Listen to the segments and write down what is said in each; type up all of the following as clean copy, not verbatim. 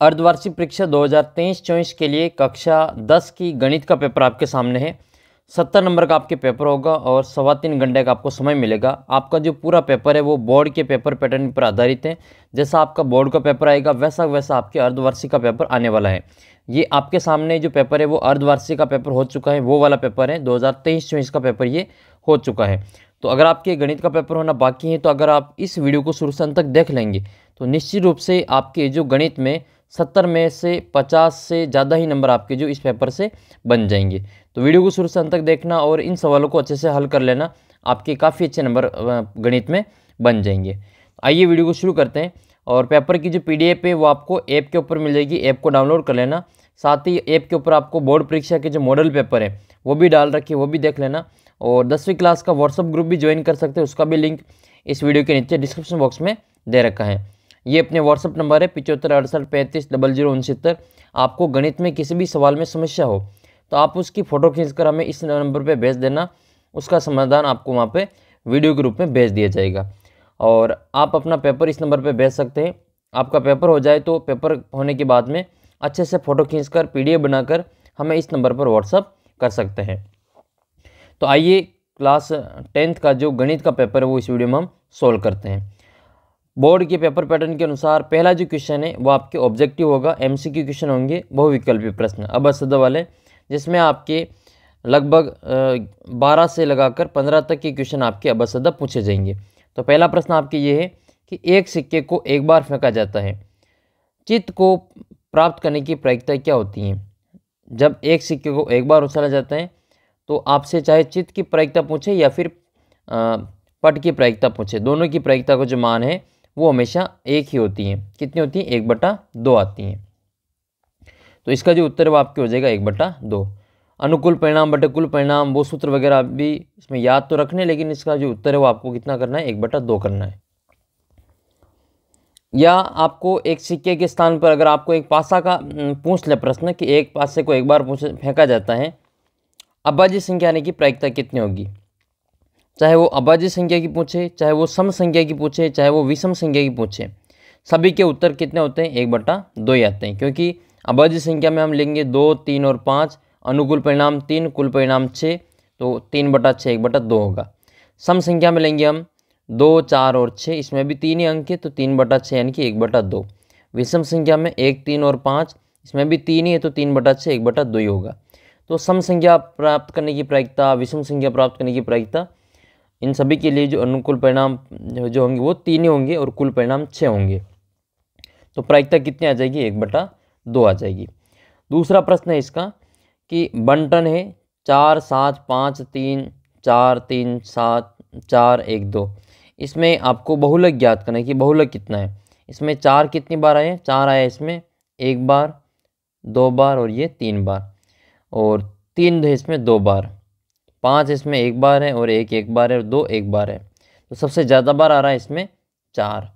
अर्धवार्षिक परीक्षा 2023-24 के लिए कक्षा 10 की गणित का पेपर आपके सामने है। 70 नंबर का आपके पेपर होगा और 3.25 घंटे का आपको समय मिलेगा। आपका जो पूरा पेपर है वो बोर्ड के पेपर पैटर्न पर आधारित है। जैसा आपका बोर्ड का पेपर आएगा वैसा वैसा आपके अर्धवार्षिक का पेपर आने वाला है। ये आपके सामने जो पेपर है वो अर्धवार्षिक का पेपर हो चुका है, वो वाला पेपर है। 2023-24 का पेपर ये हो चुका है। तो अगर आपके गणित का पेपर होना बाकी है तो अगर आप इस वीडियो को शुरू से अंत तक देख लेंगे तो निश्चित रूप से आपके जो गणित में 70 में से 50 से ज़्यादा ही नंबर आपके जो इस पेपर से बन जाएंगे। तो वीडियो को शुरू से अंत तक देखना और इन सवालों को अच्छे से हल कर लेना, आपके काफ़ी अच्छे नंबर गणित में बन जाएंगे। आइए वीडियो को शुरू करते हैं। और पेपर की जो PDF है वो आपको ऐप के ऊपर मिल जाएगी, ऐप को डाउनलोड कर लेना। साथ ही ऐप के ऊपर आपको बोर्ड परीक्षा के जो मॉडल पेपर है वो भी डाल रखे, वो भी देख लेना। और 10वीं क्लास का व्हाट्सअप ग्रुप भी ज्वाइन कर सकते हैं, उसका भी लिंक इस वीडियो के नीचे डिस्क्रिप्शन बॉक्स में दे रखा है। ये अपने व्हाट्सअप नंबर है 7568350069। आपको गणित में किसी भी सवाल में समस्या हो तो आप उसकी फ़ोटो खींचकर हमें इस नंबर पे भेज देना, उसका समाधान आपको वहाँ पे वीडियो के रूप में भेज दिया जाएगा। और आप अपना पेपर इस नंबर पे भेज सकते हैं। आपका पेपर हो जाए तो पेपर होने के बाद में अच्छे से फ़ोटो खींचकर PDF बनाकर हमें इस नंबर पर व्हाट्सअप कर सकते हैं। तो आइए क्लास 10th का जो गणित का पेपर है वो इस वीडियो में हम सोल्व करते हैं। बोर्ड के पेपर पैटर्न के अनुसार पहला जो क्वेश्चन है वो आपके ऑब्जेक्टिव होगा, MCQ क्वेश्चन होंगे, बहुविकल्पी प्रश्न अबसद वाले, जिसमें आपके लगभग 12 से लगाकर 15 तक के क्वेश्चन आपके अबसद पूछे जाएंगे। तो पहला प्रश्न आपके ये है कि एक सिक्के को एक बार फेंका जाता है, चित्त को प्राप्त करने की प्रायिकता क्या होती है? जब एक सिक्के को एक बार उछाला जाता है तो आपसे चाहे चित्त की प्रायिकता पूछे या फिर पट की प्रायिकता पूछे, दोनों की प्रायिकता को जो मान है वो हमेशा एक ही होती है। कितनी होती है? 1/2 आती हैं। तो इसका जो उत्तर है वो आपके हो जाएगा 1/2। अनुकूल परिणाम बटे कुल परिणाम, वो सूत्र वगैरह भी इसमें याद तो रखने, लेकिन इसका जो उत्तर है वो आपको कितना करना है? 1/2 करना है। या आपको एक सिक्के के स्थान पर अगर आपको एक पासा का पूछ ले प्रश्न कि एक पासे को एक बार फेंका जाता है, अभाज्य संख्या आने की प्रायिकता कितनी होगी? चाहे वो अभाज्य संख्या की पूछे, चाहे वो सम संख्या की पूछे, चाहे वो विषम संख्या की पूछे, सभी के उत्तर कितने होते हैं? 1/2 ही आते हैं। क्योंकि अभाज्य संख्या में हम लेंगे 2, 3 और 5, अनुकूल परिणाम 3, कुल परिणाम 6, तो 3/6 1/2 होगा। सम संख्या में लेंगे हम 2, 4 और 6, इसमें भी 3 ही अंक है तो 3/6 यानी कि 1/2। विषम संख्या में 1, 3 और 5, इसमें भी 3 ही है तो 3/6 1/2 ही होगा। तो सम संख्या प्राप्त करने की प्रायिकता, विषम संख्या प्राप्त करने की प्रायिकता, इन सभी के लिए जो अनुकूल परिणाम जो होंगे वो 3 ही होंगे और कुल परिणाम 6 होंगे। तो प्रायिकता कितनी आ जाएगी? 1/2 आ जाएगी। दूसरा प्रश्न है इसका कि बंटन है 4, 7, 5, 3, 4, 3, 7, 4, 1, 2। इसमें आपको बहुलक ज्ञात करना है कि बहुलक कितना है। इसमें 4 कितनी बार आए? 4 आया इसमें 1 बार, 2 बार और ये 3 बार, और 3 है इसमें 2 बार, 5 इसमें 1 बार है और 1 1 बार है और 2 1 बार है। तो सबसे ज़्यादा बार आ रहा है इसमें 4।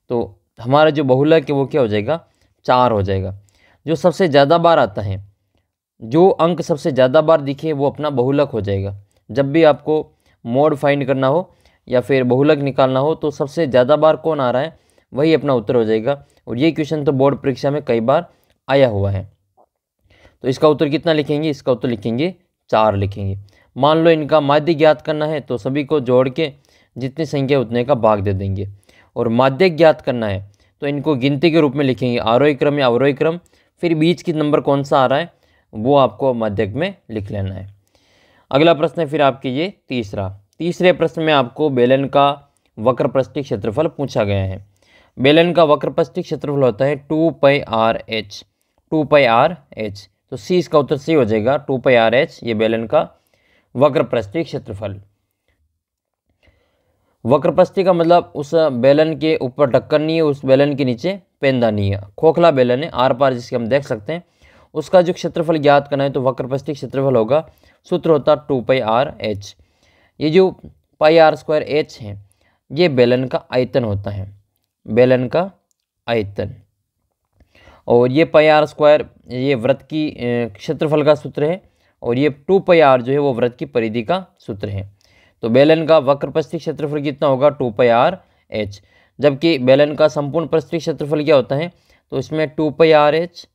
तो हमारा जो बहुलक है वो क्या हो जाएगा? 4 हो जाएगा। जो सबसे ज़्यादा बार आता है, जो अंक सबसे ज़्यादा बार दिखे वो अपना बहुलक हो जाएगा। जब भी आपको मोड फाइंड करना हो या फिर बहुलक निकालना हो तो सबसे ज़्यादा बार कौन आ रहा है वही अपना उत्तर हो जाएगा। और ये क्वेश्चन तो बोर्ड परीक्षा में कई बार आया हुआ है। तो इसका उत्तर कितना लिखेंगे? इसका उत्तर लिखेंगे 4 लिखेंगे। मान लो इनका माध्य ज्ञात करना है तो सभी को जोड़ के जितनी संख्या उतने का भाग दे देंगे। और माध्य ज्ञात करना है तो इनको गिनती के रूप में लिखेंगे, आरोही क्रम या अवरोही क्रम, फिर बीच की नंबर कौन सा आ रहा है वो आपको माध्यक में लिख लेना है। अगला प्रश्न है फिर आपके ये तीसरे प्रश्न में आपको बेलन का वक्रपृष्ठीय क्षेत्रफल पूछा गया है। बेलन का वक्रपृष्ठीय क्षेत्रफल होता है 2πRh। 2πRh, तो सी इसका उत्तर सी हो जाएगा, 2πRh ये बेलन का वक्रपृष्ठीय क्षेत्रफल। वक्रपृष्ठीय का मतलब उस बेलन के ऊपर ढक्कन नहीं है, उस बेलन के नीचे पेंदा नहीं है, खोखला बेलन है, आर पार जिसके हम देख सकते हैं, उसका जो क्षेत्रफल ज्ञात करना है तो वक्रपृष्ठीय क्षेत्रफल होगा, सूत्र होता 2πRh। ये जो πr²h है ये बेलन का आयतन होता है, बेलन का आयतन। और ये πr² ये वृत्त की क्षेत्रफल का सूत्र है, और ये 2πr जो है वो वृत्त की परिधि का सूत्र है। तो बेलन का वक्रपृष्ठीय क्षेत्रफल कितना होगा? 2πRh। जबकि बेलन का संपूर्ण पृष्ठीय क्षेत्रफल क्या होता है? तो इसमें 2πr(h)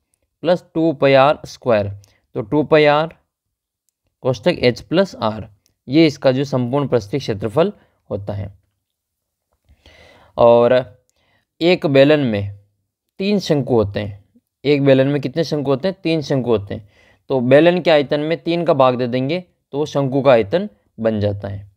प्लस 2πr², तो 2πr कोष्टक h प्लस r, ये इसका जो संपूर्ण पृष्ठीय क्षेत्रफल होता है। और एक बेलन में 3 शंकु होते हैं। एक बेलन में कितने शंकु होते हैं? 3 शंकु होते हैं। तो बेलन के आयतन में 3 का भाग दे देंगे तो शंकु का आयतन बन जाता है।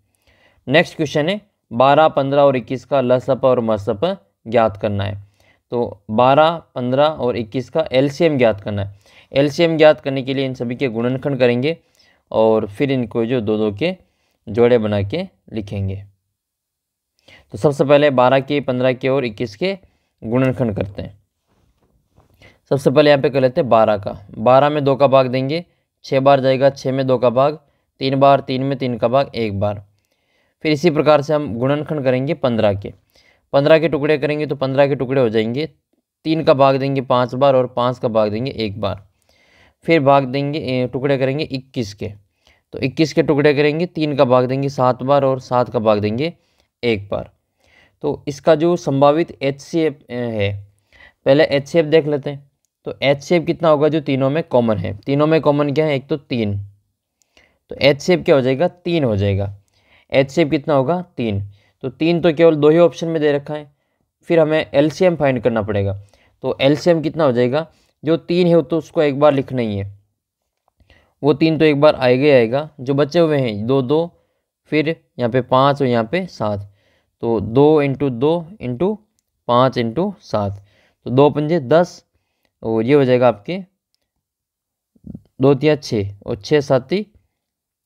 नेक्स्ट क्वेश्चन है 12, 15 और 21 का लसप और मसप ज्ञात करना है। तो 12, 15 और 21 का एलसीएम ज्ञात करना है। एलसीएम ज्ञात करने के लिए इन सभी के गुणनखंड करेंगे और फिर इनको जो 2 2 के जोड़े बना के लिखेंगे। तो सबसे पहले 12 के, 15 के और 21 के गुणनखंड करते हैं। सबसे पहले यहाँ पे कर लेते हैं 12 का। 12 में 2 का भाग देंगे, 6 बार जाएगा, 6 में 2 का भाग, 3 बार, 3 में 3 का भाग 1 बार। फिर इसी प्रकार से हम गुणनखंड करेंगे 15 के। 15 के टुकड़े करेंगे तो 15 के टुकड़े हो जाएंगे, 3 का भाग देंगे 5 बार और 5 का भाग देंगे 1 बार। फिर भाग देंगे टुकड़े करेंगे 21 के, तो 21 के टुकड़े करेंगे, 3 का भाग देंगे 7 बार और 7 का भाग देंगे 1 बार। तो इसका जो संभावित HCF है, पहले HCF देख लेते हैं। तो HCF कितना होगा जो तीनों में कॉमन है? तीनों में कॉमन क्या है? एक तो 3, तो HCF क्या हो जाएगा? 3 हो जाएगा। HCF कितना होगा? 3। तो 3 तो केवल 2 ही ऑप्शन में दे रखा है। फिर हमें LCM फाइंड करना पड़ेगा। तो LCM कितना हो जाएगा? जो 3 है तो उसको एक बार लिखना ही है, वो 3 तो एक बार आएगा ही आएगा। जो बचे हुए हैं 2 2, फिर यहाँ पे 5 और यहाँ पे 7, तो 2 × 2 × 5 × 7, तो 2 पंजे 10 और ये हो जाएगा आपके 2 तिया 6 और 6 7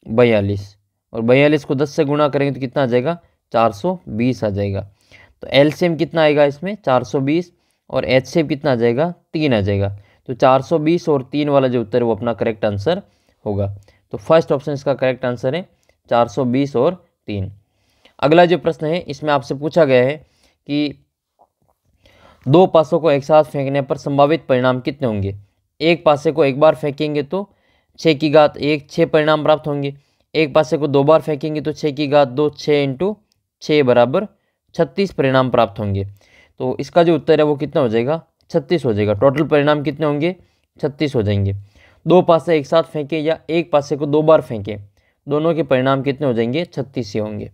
42, और 42 को 10 से गुणा करेंगे तो कितना आ जाएगा? 420 आ जाएगा। तो एलसीएम कितना आएगा इसमें? 420, और एचसीएफ कितना आ जाएगा? 3 आ जाएगा। तो 420 और 3 वाला जो उत्तर है वो अपना करेक्ट आंसर होगा। तो फर्स्ट ऑप्शन इसका करेक्ट आंसर है 420 और 3। अगला जो प्रश्न है इसमें आपसे पूछा गया है कि 2 पासों को एक साथ फेंकने पर संभावित परिणाम कितने होंगे? एक पासे को एक बार फेंकेंगे तो 6 की घात 1 6 परिणाम प्राप्त होंगे। एक पासे को 2 बार फेंकेंगे तो 6 की घात 2 6 × 6 बराबर 36 परिणाम प्राप्त होंगे। तो इसका जो उत्तर है वो कितना हो जाएगा? 36 हो जाएगा। टोटल परिणाम कितने होंगे? 36 हो जाएंगे। 2 पासे एक साथ फेंके या एक पासे को 2 बार फेंके, दोनों के परिणाम कितने हो जाएंगे? 36 ही होंगे।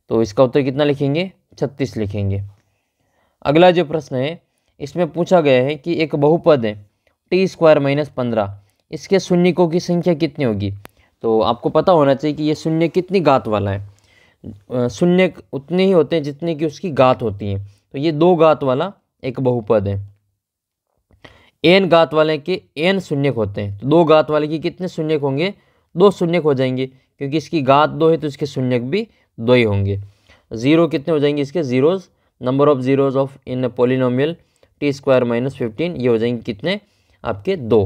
तो इसका उत्तर कितना लिखेंगे? 36 लिखेंगे। अगला जो प्रश्न है इसमें पूछा गया है कि एक बहुपद है t² - 15, इसके शून्यकों की संख्या कितनी होगी? तो आपको पता होना चाहिए कि ये शून्य कितनी घात वाला है। शून्य उतने ही होते हैं जितने की उसकी घात होती है। तो ये 2 घात वाला एक बहुपद है। n घात वाले के n शून्यक होते हैं, तो 2 घात वाले की कितने शून्यक होंगे? 2 शून्यक हो जाएंगे, क्योंकि इसकी घात 2 है तो इसके शून्यक भी 2 ही होंगे। 0 कितने हो जाएंगे इसके? Zeros, number of zeros of in polynomial t² - 15, ये हो जाएंगे कितने? आपके 2।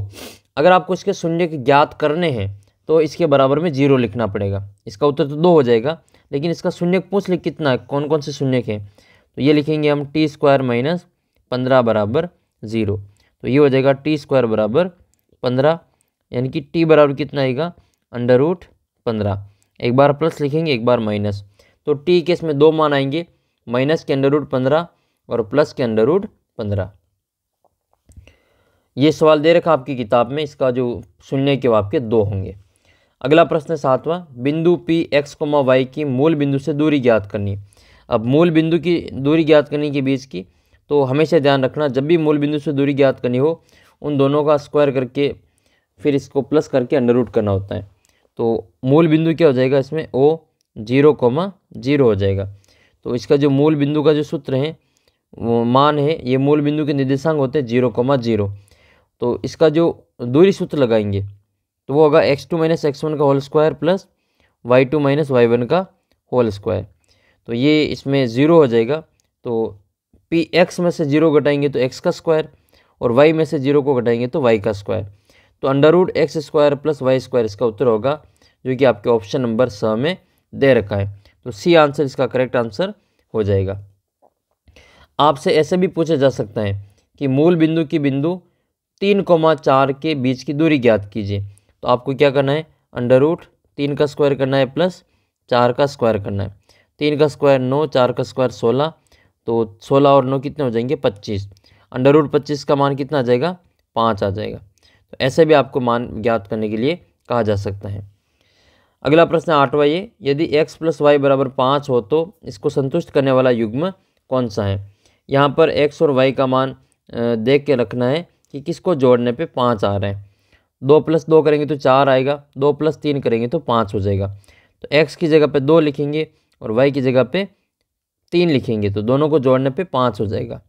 अगर आपको इसके शून्यक ज्ञात करने हैं तो इसके बराबर में 0 लिखना पड़ेगा। इसका उत्तर तो 2 हो जाएगा, लेकिन इसका शून्यक पूछ ले कितना है, कौन कौन से शून्यक हैं। तो ये लिखेंगे हम t² - 15 बराबर 0। तो ये हो जाएगा t² बराबर 15, यानी कि t बराबर कितना आएगा? √15। एक बार प्लस लिखेंगे, एक बार माइनस। तो t के इसमें 2 मान आएंगे, माइनस के √15 और प्लस के √15। ये सवाल दे रखा आपकी किताब में, इसका जो शून्य के वो आपके 2 होंगे। अगला प्रश्न 7वां, बिंदु P x, y की मूल बिंदु से दूरी ज्ञात करनी। अब मूल बिंदु की दूरी ज्ञात करने के बीच की, तो हमेशा ध्यान रखना जब भी मूल बिंदु से दूरी ज्ञात करनी हो उन दोनों का स्क्वायर करके फिर इसको प्लस करके √ करना होता है। तो मूल बिंदु क्या हो जाएगा इसमें? O 0,0 हो जाएगा। तो इसका जो मूल बिंदु का जो सूत्र है वो मान है, ये मूल बिंदु के निर्देशांक होते हैं 0,0। तो इसका जो दूरी सूत्र लगाएंगे तो वो होगा x2 - x1 का whole square plus y2 - y1 का होल स्क्वायर। तो ये इसमें 0 हो जाएगा। तो Px में से 0 घटाएंगे तो x का स्क्वायर, और y में से 0 को घटाएंगे तो y का स्क्वायर। तो √x² + y² इसका उत्तर होगा, जो कि आपके ऑप्शन नंबर 6 में दे रखा है। तो सी आंसर इसका करेक्ट आंसर हो जाएगा। आपसे ऐसे भी पूछा जा सकता है कि मूल बिंदु की बिंदु 3,4 के बीच की दूरी ज्ञात कीजिए। तो आपको क्या करना है? √3 का स्क्वायर करना है प्लस 4 का स्क्वायर करना है। 3 का स्क्वायर 9, 4 का स्क्वायर 16, तो 16 और 9 कितने हो जाएंगे? 25। √25 का मान कितना आ जाएगा, 5 आ जाएगा। तो ऐसे भी आपको मान ज्ञात करने के लिए कहा जा सकता है। अगला प्रश्न 8वां ये, यदि x + y = 5 हो तो इसको संतुष्ट करने वाला युग्म कौन सा है। यहाँ पर x और y का मान देख के रखना है कि किसको जोड़ने पे 5 आ रहे हैं। 2 + 2 करेंगे तो 4 आएगा, 2 + 3 करेंगे तो 5 हो जाएगा। तो x की जगह पे 2 लिखेंगे और y की जगह पे 3 लिखेंगे, तो दोनों को जोड़ने पे 5 हो जाएगा।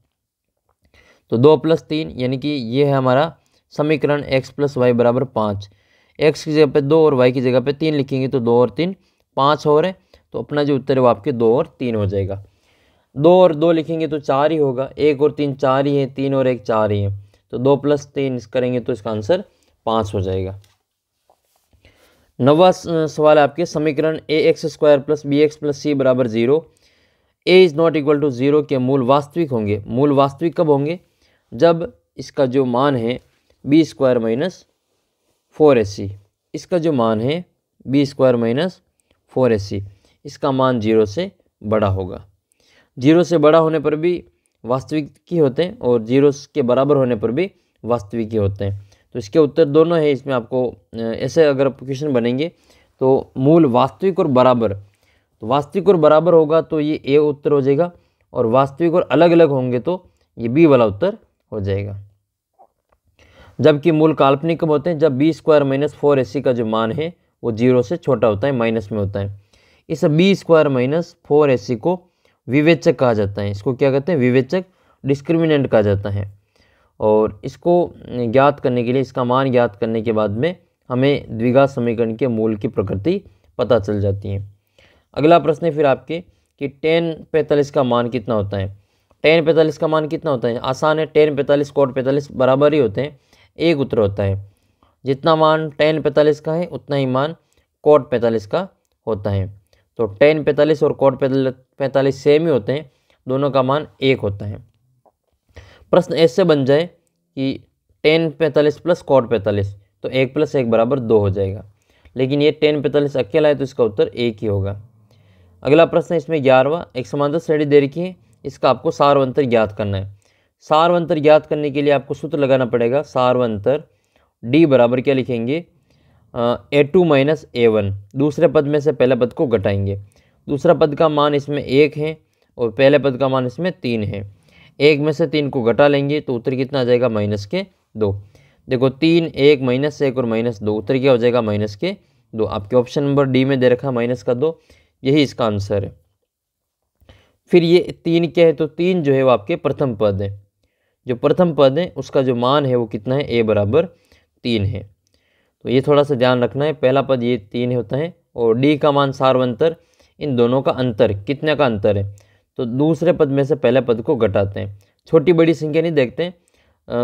तो 2 + 3 यानी कि ये है हमारा समीकरण x + y = 5। x की जगह पे 2 और y की जगह पे 3 लिखेंगे तो 2 और 3 5 हो रहे, तो अपना जो उत्तर है वो आपके 2 और 3 हो जाएगा। 2 और 2 लिखेंगे तो 4 ही होगा, 1 और 3 4 ही है, 3 और 1 4 ही है, तो 2 + 3 करेंगे तो इसका आंसर 5 हो जाएगा। 9वां सवाल है आपके, समीकरण ax² + bx + c = 0 a is not equal to 0 के मूल वास्तविक होंगे। मूल वास्तविक कब होंगे, जब इसका जो मान है b² - 4ac, इसका जो मान है b² - 4ac, इसका मान 0 से बड़ा होगा। 0 से बड़ा होने पर भी वास्तविक ही होते हैं और 0 के बराबर होने पर भी वास्तविक ही होते हैं। तो इसके उत्तर दोनों है। इसमें आपको ऐसे अगर क्वेश्चन बनेंगे तो मूल वास्तविक और बराबर, तो वास्तविक और बराबर होगा तो ये ए उत्तर हो जाएगा, और वास्तविक और अलग अलग होंगे तो ये बी वाला उत्तर हो जाएगा। जबकि मूल काल्पनिक कब होते हैं, जब b² - 4ac का जो मान है वो 0 से छोटा होता है, माइनस में होता है। इस b² - 4ac को विवेचक कहा जाता है। इसको क्या कहते हैं, विवेचक, डिस्क्रिमिनेंट कहा जाता है। और इसको ज्ञात करने के लिए, इसका मान ज्ञात करने के बाद में हमें द्विघात समीकरण के मूल की प्रकृति पता चल जाती है। अगला प्रश्न है फिर आपके कि tan 45 का मान कितना होता है। tan 45 का मान कितना होता है, आसान है, tan 45 cot 45 बराबर ही होते हैं, एक उत्तर होता है। जितना मान tan 45 का है उतना ही मान cot 45 का होता है। तो tan 45 और cot 45 सेम ही होते हैं, दोनों का मान 1 होता है। प्रश्न ऐसे बन जाए कि tan 45 + cot 45, तो 1 + 1 = 2 हो जाएगा, लेकिन ये tan 45 अकेला है तो इसका उत्तर 1 ही होगा। अगला प्रश्न इसमें 11वां, एक समांतर श्रेणी दे रखी है, इसका आपको सारवंतर ज्ञात करना है। सारवंतर ज्ञात करने के लिए आपको सूत्र लगाना पड़ेगा, सारवंतर d बराबर क्या लिखेंगे, a2 - a1, दूसरे पद में से पहले पद को घटाएंगे। दूसरा पद का मान इसमें 1 है और पहले पद का मान इसमें 3 है। 1 में से 3 को घटा लेंगे तो उत्तर कितना आ जाएगा, -2। देखो 3, 1, -1 और -2, उत्तर क्या हो जाएगा, -2। आपके ऑप्शन नंबर डी में दे रखा -2, यही इसका आंसर है। फिर ये 3 क्या है, तो 3 जो है वो आपके प्रथम पद है। जो प्रथम पद है उसका जो मान है वो कितना है, a = 3 है। तो ये थोड़ा सा ध्यान रखना है, पहला पद ये 3 होता है और d का मान सारवंतर, इन दोनों का अंतर कितने का अंतर है, तो दूसरे पद में से पहले पद को घटाते हैं। छोटी बड़ी संख्या नहीं देखते हैं,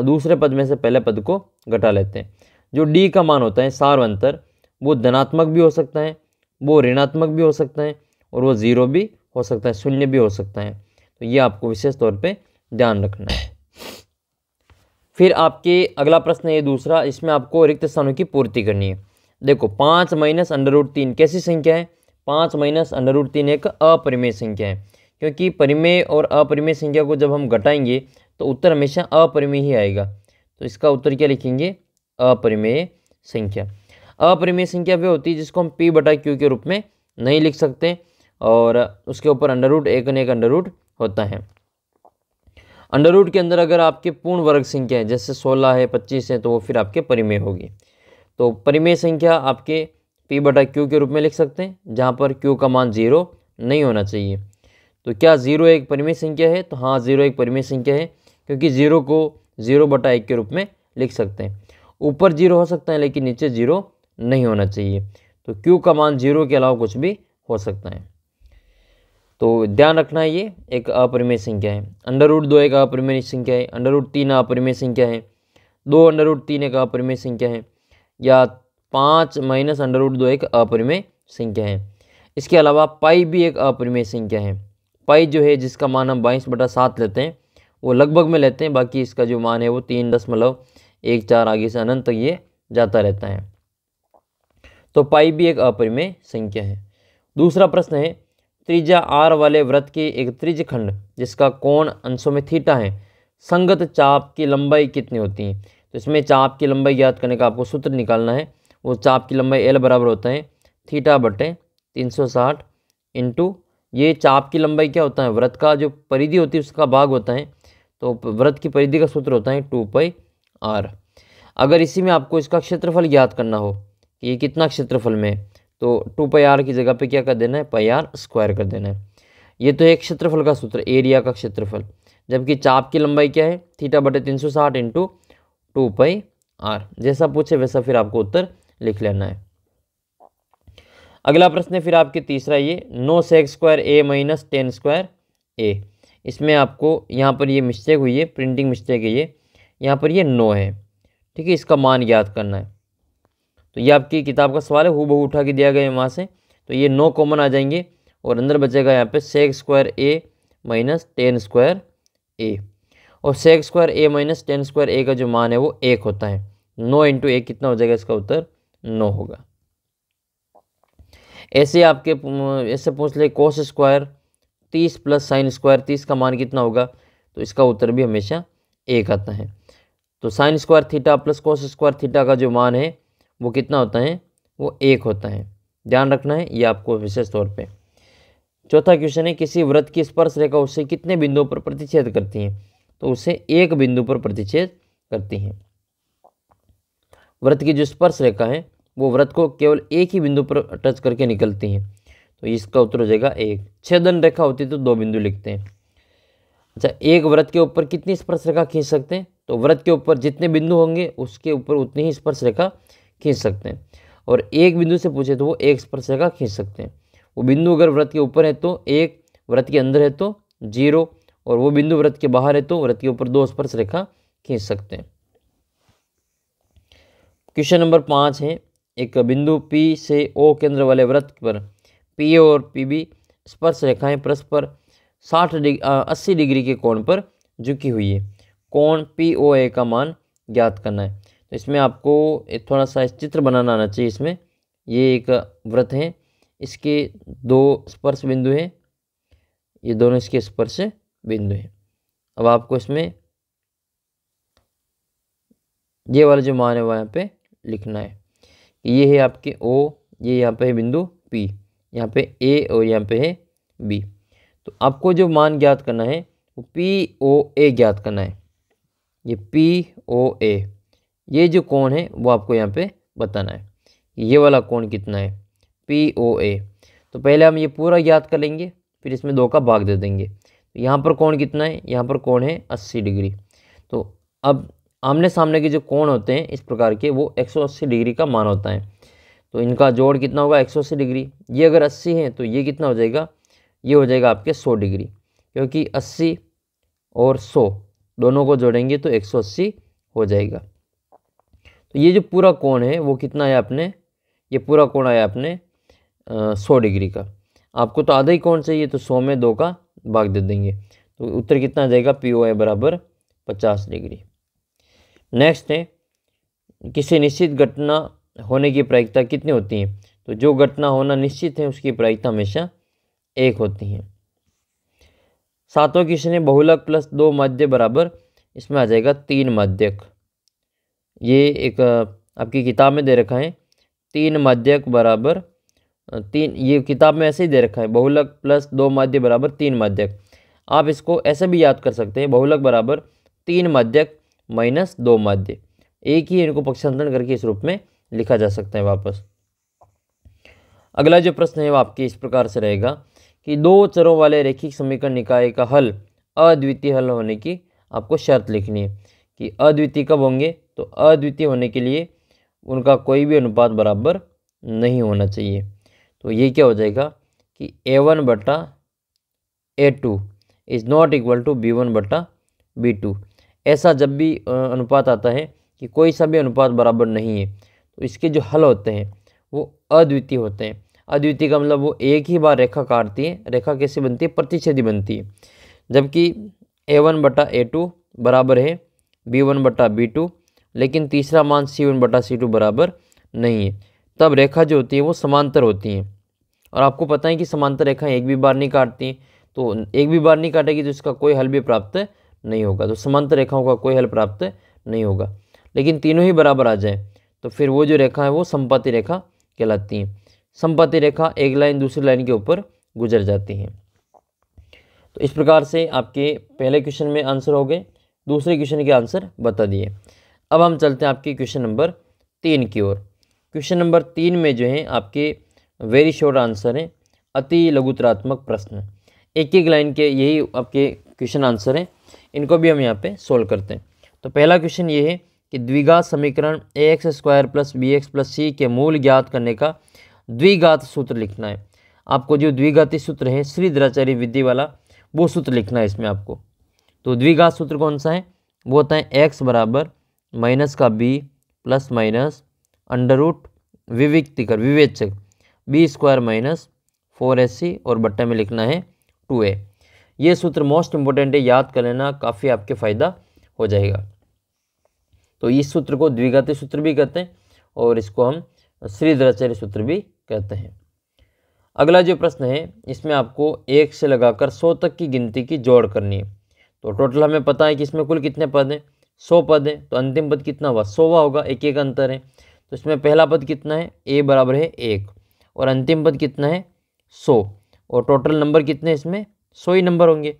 दूसरे पद में से पहले पद को घटा लेते हैं। जो d का मान होता है सारवंतर, वो धनात्मक भी हो सकता है, वो ऋणात्मक भी हो सकता है और वो 0 भी हो सकता है, शून्य भी हो सकता है। तो ये आपको विशेष तौर पे ध्यान रखना है। फिर आपके अगला प्रश्न है दूसरा, इसमें आपको रिक्त स्थानों की पूर्ति करनी है। देखो 5 - √3 कैसी संख्या है, 5 - √3 एक अपरिमेय संख्या है, क्योंकि परिमेय और अपरिमेय संख्या को जब हम घटाएंगे तो उत्तर हमेशा अपरिमेय ही आएगा। तो इसका उत्तर क्या लिखेंगे, अपरिमेय संख्या। अपरिमेय संख्या वे होती है जिसको हम p/q के रूप में नहीं लिख सकते और उसके ऊपर √1 ने एक अंडर होता है। अंडर के अंदर अगर आपके पूर्ण वर्ग संख्या है, जैसे 16 है, 25 है, तो वो फिर आपके परिमेय होगी। तो परिमेय संख्या आपके p/q के रूप में लिख सकते हैं, जहाँ पर q का मान 0 नहीं होना चाहिए। तो क्या 0 एक परिमेय संख्या है, तो हाँ 0 एक परिमेय संख्या है, क्योंकि 0 को 0/1 के रूप में लिख सकते हैं। ऊपर 0 हो सकता है लेकिन नीचे 0 नहीं होना चाहिए। तो q का मान 0 के अलावा कुछ भी हो सकता है। तो ध्यान रखना है, ये एक अपरिमेय संख्या है। √2 एक अपरिमेय संख्या है, √3 अपरिमेय संख्या है, 2 √3 एक अपरिमेय संख्या है, या 5 - √2 एक अपरिमेय संख्या है। इसके अलावा पाई भी एक अपरिमेय संख्या है। पाई जो है जिसका मान हम 22/7 लेते हैं, वो लगभग में लेते हैं, बाकी इसका जो मान है वो 3.14 आगे से अनंत तक ये जाता रहता है। तो पाई भी एक अपरिमेय संख्या है। दूसरा प्रश्न है, त्रिज्या r वाले वृत्त के एक त्रिज्य खंड जिसका कोण अंशों में थीटा है, संगत चाप की लंबाई कितनी होती है। तो इसमें चाप की लंबाई ज्ञात करने का आपको सूत्र निकालना है। वो चाप की लंबाई एल बराबर होता है थीटा बटे 360 इंटू, ये चाप की लंबाई क्या होता है, वृत्त का जो परिधि होती है उसका भाग होता है। तो वृत्त की परिधि का सूत्र होता है 2πr। अगर इसी में आपको इसका क्षेत्रफल ज्ञात करना हो कि ये कितना क्षेत्रफल में है, तो 2πr की जगह पे क्या कर देना है, πr² कर देना है। ये तो एक क्षेत्रफल का सूत्र, एरिया का क्षेत्रफल, जबकि चाप की लंबाई क्या है, थीटा बटे 360 इंटू 2πr। जैसा पूछे वैसा फिर आपको उत्तर लिख लेना है। अगला प्रश्न है फिर आपके तीसरा, ये 9sec² a माइनस 10² a। इसमें आपको यहाँ पर ये मिस्टेक हुई है, प्रिंटिंग मिस्टेक है ये, यहाँ पर ये 9 है, ठीक है, इसका मान ज्ञात करना है। तो ये आपकी किताब का सवाल है, हूबहू उठा के दिया गया है वहाँ से। तो ये 9 कॉमन आ जाएंगे और अंदर बचेगा यहाँ पे sec² a माइनस 10² a। और sec² a माइनस 10² a का जो मान है वो 1 होता है। 9 इंटू 1 कितना हो जाएगा, इसका उत्तर 9 होगा। ऐसे आपके ऐसे पूछ ले cos² 30 प्लस sin² 30 का मान कितना होगा, तो इसका उत्तर भी हमेशा 1 आता है। तो sin² theta plus cos² theta का जो मान है वो कितना होता है, वो 1 होता है। ध्यान रखना है ये आपको विशेष तौर पे। चौथा क्वेश्चन है, किसी वृत्त की स्पर्श रेखा उससे कितने बिंदुओं पर प्रतिच्छेद करती है। तो उससे एक बिंदु पर प्रतिच्छेद करती है। वृत्त की जो स्पर्श रेखा है वो वृत्त को केवल एक ही बिंदु पर टच करके निकलती है। तो इसका उत्तर हो जाएगा 1। छेदन रेखा होती तो 2 बिंदु लिखते हैं। अच्छा, एक वृत्त के ऊपर कितनी स्पर्श रेखा खींच सकते हैं, तो वृत्त के ऊपर जितने बिंदु होंगे उसके ऊपर उतनी ही स्पर्श रेखा खींच सकते हैं। और एक बिंदु से पूछे तो वो एक स्पर्श रेखा खींच सकते हैं। वो बिंदु अगर वृत्त के ऊपर है तो 1, वृत्त के अंदर है तो 0, और वो बिंदु वृत्त के बाहर है तो वृत्त के ऊपर 2 स्पर्श रेखा खींच सकते हैं। क्वेश्चन नंबर 5 है, एक बिंदु P से O केंद्र वाले वृत्त पर PA और PB स्पर्श रेखाएं परस्पर 80 डिग्री के कोण पर झुकी हुई है। कोण POA का मान ज्ञात करना है। तो इसमें आपको थोड़ा सा चित्र बनाना आना चाहिए। इसमें ये एक वृत्त है, इसके 2 स्पर्श बिंदु हैं, ये दोनों इसके स्पर्श बिंदु हैं। अब आपको इसमें ये वाला जो मान है वो यहाँ पे लिखना है। ये है आपके O, ये यहाँ पे है बिंदु P, यहाँ पे A और यहाँ पे है B। तो आपको जो मान ज्ञात करना है वो POA ज्ञात करना है। ये POA, ये जो कोण है वो आपको यहाँ पे बताना है, ये वाला कोण कितना है POA। तो पहले हम ये पूरा ज्ञात कर लेंगे, फिर इसमें 2 का भाग दे देंगे। तो यहाँ पर कोण कितना है, यहाँ पर कोण है 80 डिग्री। तो अब आमने सामने के जो कोण होते हैं इस प्रकार के, वो 180 डिग्री का मान होता है। तो इनका जोड़ कितना होगा, 180 डिग्री। ये अगर 80 है तो ये कितना हो जाएगा, ये हो जाएगा आपके 100 डिग्री, क्योंकि 80 और 100 दोनों को जोड़ेंगे तो 180 हो जाएगा। तो ये जो पूरा कोण है वो कितना आया अपने, ये पूरा कोण आया अपने 100 डिग्री का। आपको तो आधा ही कोण चाहिए, तो 100 में 2 का भाग दे देंगे। तो उत्तर कितना आ जाएगा, POA बराबर 50 डिग्री। नेक्स्ट है, किसी निश्चित घटना होने की प्रायिकता कितनी होती है। तो जो घटना होना निश्चित है उसकी प्रायिकता हमेशा 1 होती है। 7वां क्वेश्चन है, बहुलक प्लस 2 माध्य बराबर, इसमें आ जाएगा 3 माध्यक। ये एक आपकी किताब में दे रखा है 3 माध्यक बराबर 3, ये किताब में ऐसे ही दे रखा है, बहुलक प्लस 2 माध्य बराबर 3 माध्यक। आप इसको ऐसे भी याद कर सकते हैं, बहुलक बराबर 3 माध्यक माइनस 2 माध्य। एक ही इनको पक्षांतरण करके इस रूप में लिखा जा सकता है वापस। अगला जो प्रश्न है वो आपके इस प्रकार से रहेगा कि 2 चरों वाले रैखिक समीकरण निकाय का हल अद्वितीय हल होने की आपको शर्त लिखनी है। कि अद्वितीय कब होंगे, तो अद्वितीय होने के लिए उनका कोई भी अनुपात बराबर नहीं होना चाहिए। तो ये क्या हो जाएगा कि A1 बटा A2 is not equal to B1 बटा B2। ऐसा जब भी अनुपात आता है कि कोई सा भी अनुपात बराबर नहीं है, तो इसके जो हल होते हैं वो अद्वितीय होते हैं। अद्वितीय का मतलब वो एक ही बार रेखा काटती है। रेखा कैसे बनती है, प्रतिच्छेदी बनती है। जबकि A1 बटा A2 बराबर है B1 बटा B2, लेकिन तीसरा मान C1 बटा C2 बराबर नहीं है, तब रेखा जो होती है वो समांतर होती हैं। और आपको पता है कि समांतर रेखाएं एक भी बार नहीं काटती, तो एक भी बार नहीं काटेगी तो इसका कोई हल भी प्राप्त नहीं होगा। तो समांतर रेखाओं का कोई हल प्राप्त नहीं होगा। लेकिन तीनों ही बराबर आ जाए तो फिर वो जो रेखा है वो समपाती रेखा कहलाती है। समपाती रेखा एक लाइन दूसरी लाइन के ऊपर गुजर जाती है। तो इस प्रकार से आपके पहले क्वेश्चन में आंसर हो गए, दूसरे क्वेश्चन के आंसर बता दिए। अब हम चलते हैं आपके क्वेश्चन नंबर 3 की ओर। क्वेश्चन नंबर 3 में जो है आपके वेरी शॉर्ट आंसर है, अति लघुतरात्मक प्रश्न। एक एक लाइन के यही आपके क्वेश्चन आंसर हैं, इनको भी हम यहाँ पे सोल्व करते हैं। तो पहला क्वेश्चन ये है कि द्विघात समीकरण ax² + bx + c के मूल ज्ञात करने का द्विघात सूत्र लिखना है। आपको जो द्विघाती सूत्र है श्रीधराचार्य विधि वाला वो सूत्र लिखना है इसमें आपको। तो द्विघात सूत्र कौन सा है? वो होता है x बराबर माइनस का b plus minus under root विवेचक b² - 4ac और बट्टे में लिखना है 2a। ये सूत्र मोस्ट इंपॉर्टेंट है, याद कर लेना, काफ़ी आपके फ़ायदा हो जाएगा। तो इस सूत्र को द्विघाती सूत्र भी कहते हैं और इसको हम श्रीधराचार्य सूत्र भी कहते हैं। अगला जो प्रश्न है इसमें आपको 1 से लगाकर 100 तक की गिनती की जोड़ करनी है। तो टोटल हमें पता है कि इसमें कुल कितने पद हैं? 100 पद है। तो अंतिम पद कितना हुआ? 100वां होगा, एक एक अंतर है। तो इसमें पहला पद कितना है? a बराबर है 1 और अंतिम पद कितना है? 100 और टोटल नंबर कितने इसमें? 100 ही नंबर होंगे।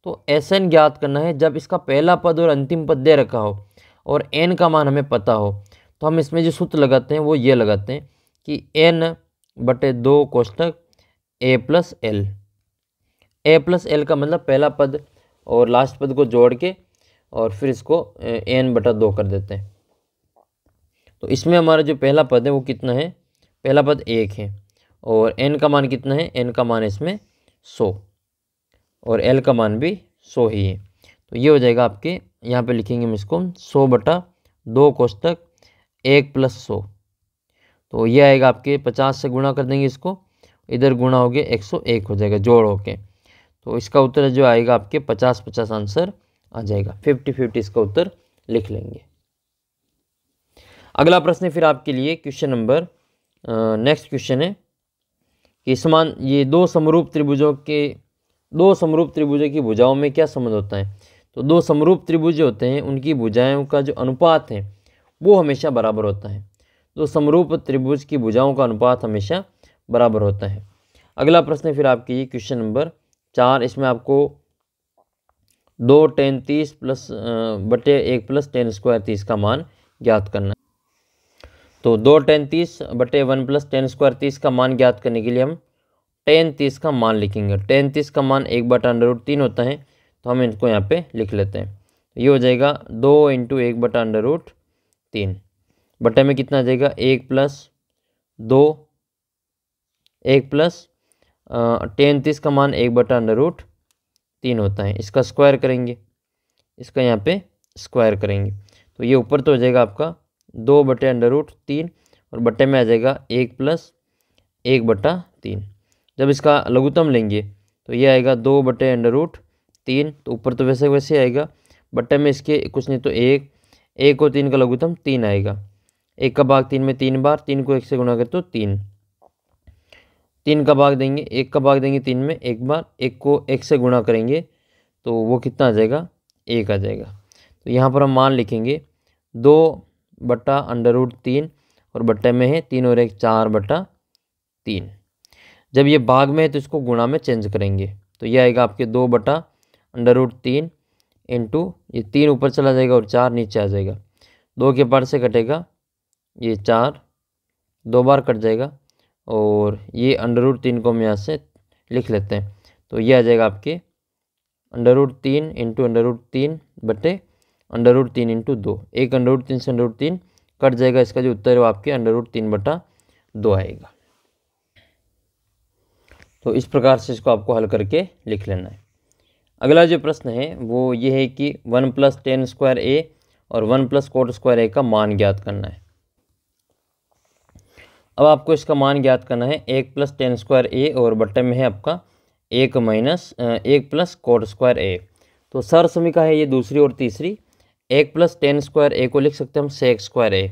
तो SN ज्ञात करना है जब इसका पहला पद और अंतिम पद दे रखा हो और n का मान हमें पता हो। तो हम इसमें जो सूत्र लगाते हैं वो ये लगाते हैं कि n/2 कोष्टक a + l। a + l का मतलब पहला पद और लास्ट पद को जोड़ के और फिर इसको n/2 कर देते हैं। तो इसमें हमारा जो पहला पद है वो कितना है? पहला पद 1 है और n का मान कितना है? n का मान इसमें 100 और l का मान भी 100 ही है। तो ये हो जाएगा आपके, यहाँ पे लिखेंगे हम इसको 100/2 कोष्टक 1 + 100। तो ये आएगा आपके 50 से गुणा कर देंगे इसको, इधर गुणा हो गया 101 हो जाएगा जोड़ होके। तो इसका उत्तर जो आएगा आपके 50-50 आंसर आ जाएगा, 50-50 इसका उत्तर लिख लेंगे। अगला प्रश्न फिर आपके लिए क्वेश्चन नंबर नेक्स्ट क्वेश्चन है कि समान ये दो समरूप त्रिभुजों की भुजाओं में क्या संबंध होता है? तो दो समरूप त्रिभुज होते हैं उनकी भुजाओं का जो अनुपात है वो हमेशा बराबर होता है। दो समरूप त्रिभुज की भुजाओं का अनुपात हमेशा बराबर होता है। अगला प्रश्न फिर आपके ये क्वेश्चन नंबर 4। इसमें आपको 2 tan 30 + 1 + tan² 30 का मान ज्ञात करना है। तो 2 tan 30 / 1 + tan² 30 का मान ज्ञात करने के लिए हम tan 30 का मान लिखेंगे। tan 30 का मान 1/√3 होता है, तो हम इनको यहाँ पे लिख लेते हैं। ये हो जाएगा 2 × 1/√3 बटे में कितना आ जाएगा? 1 + 2 1 + tan 30 का मान 1/√3 होता है। इसका स्क्वायर करेंगे, इसका यहाँ पे स्क्वायर करेंगे तो ये ऊपर तो हो जाएगा आपका 2/√3 और बटे में आ जाएगा 1 + 1/3। जब इसका लघुत्तम लेंगे तो ये आएगा 2/√3, तो ऊपर तो वैसे वैसे आएगा, बटे में इसके कुछ नहीं तो 1 और 3 का लघुत्तम 3 आएगा। 1 का भाग 3 में 3 बार, 3 को 1 से गुणा करें तो 3 का भाग देंगे, 1 का भाग देंगे 3 में 1 बार, 1 को 1 से गुणा करेंगे तो वो कितना आ जाएगा? 1 आ जाएगा। तो यहाँ पर हम मान लिखेंगे 2/√3 और बट्टे में है 3 और 1 4/3। जब ये भाग में है तो इसको गुणा में चेंज करेंगे तो ये आएगा आपके 2/√3 इंटू ये 3 ऊपर चला जाएगा और 4 नीचे आ जाएगा। 2 के पार से कटेगा ये 4, 2 बार कट जाएगा और ये √3 को हम यहाँ से लिख लेते हैं। तो ये आ जाएगा आपके √3 इंटू √3 बटे √3 इंटू 2। एक √3 से √3 कट जाएगा, इसका जो उत्तर है वो आपके √3/2 आएगा। तो इस प्रकार से इसको आपको हल करके लिख लेना है। अगला जो प्रश्न है वो ये है कि 1 + tan² और 1 + cot² का मान ज्ञात करना है। अब आपको इसका मान ज्ञात करना है 1 + tan² और बट्टे में है आपका 1 + cot²। तो सरसमीका है ये दूसरी और तीसरी। 1 + tan² को लिख सकते हैं हम sec²,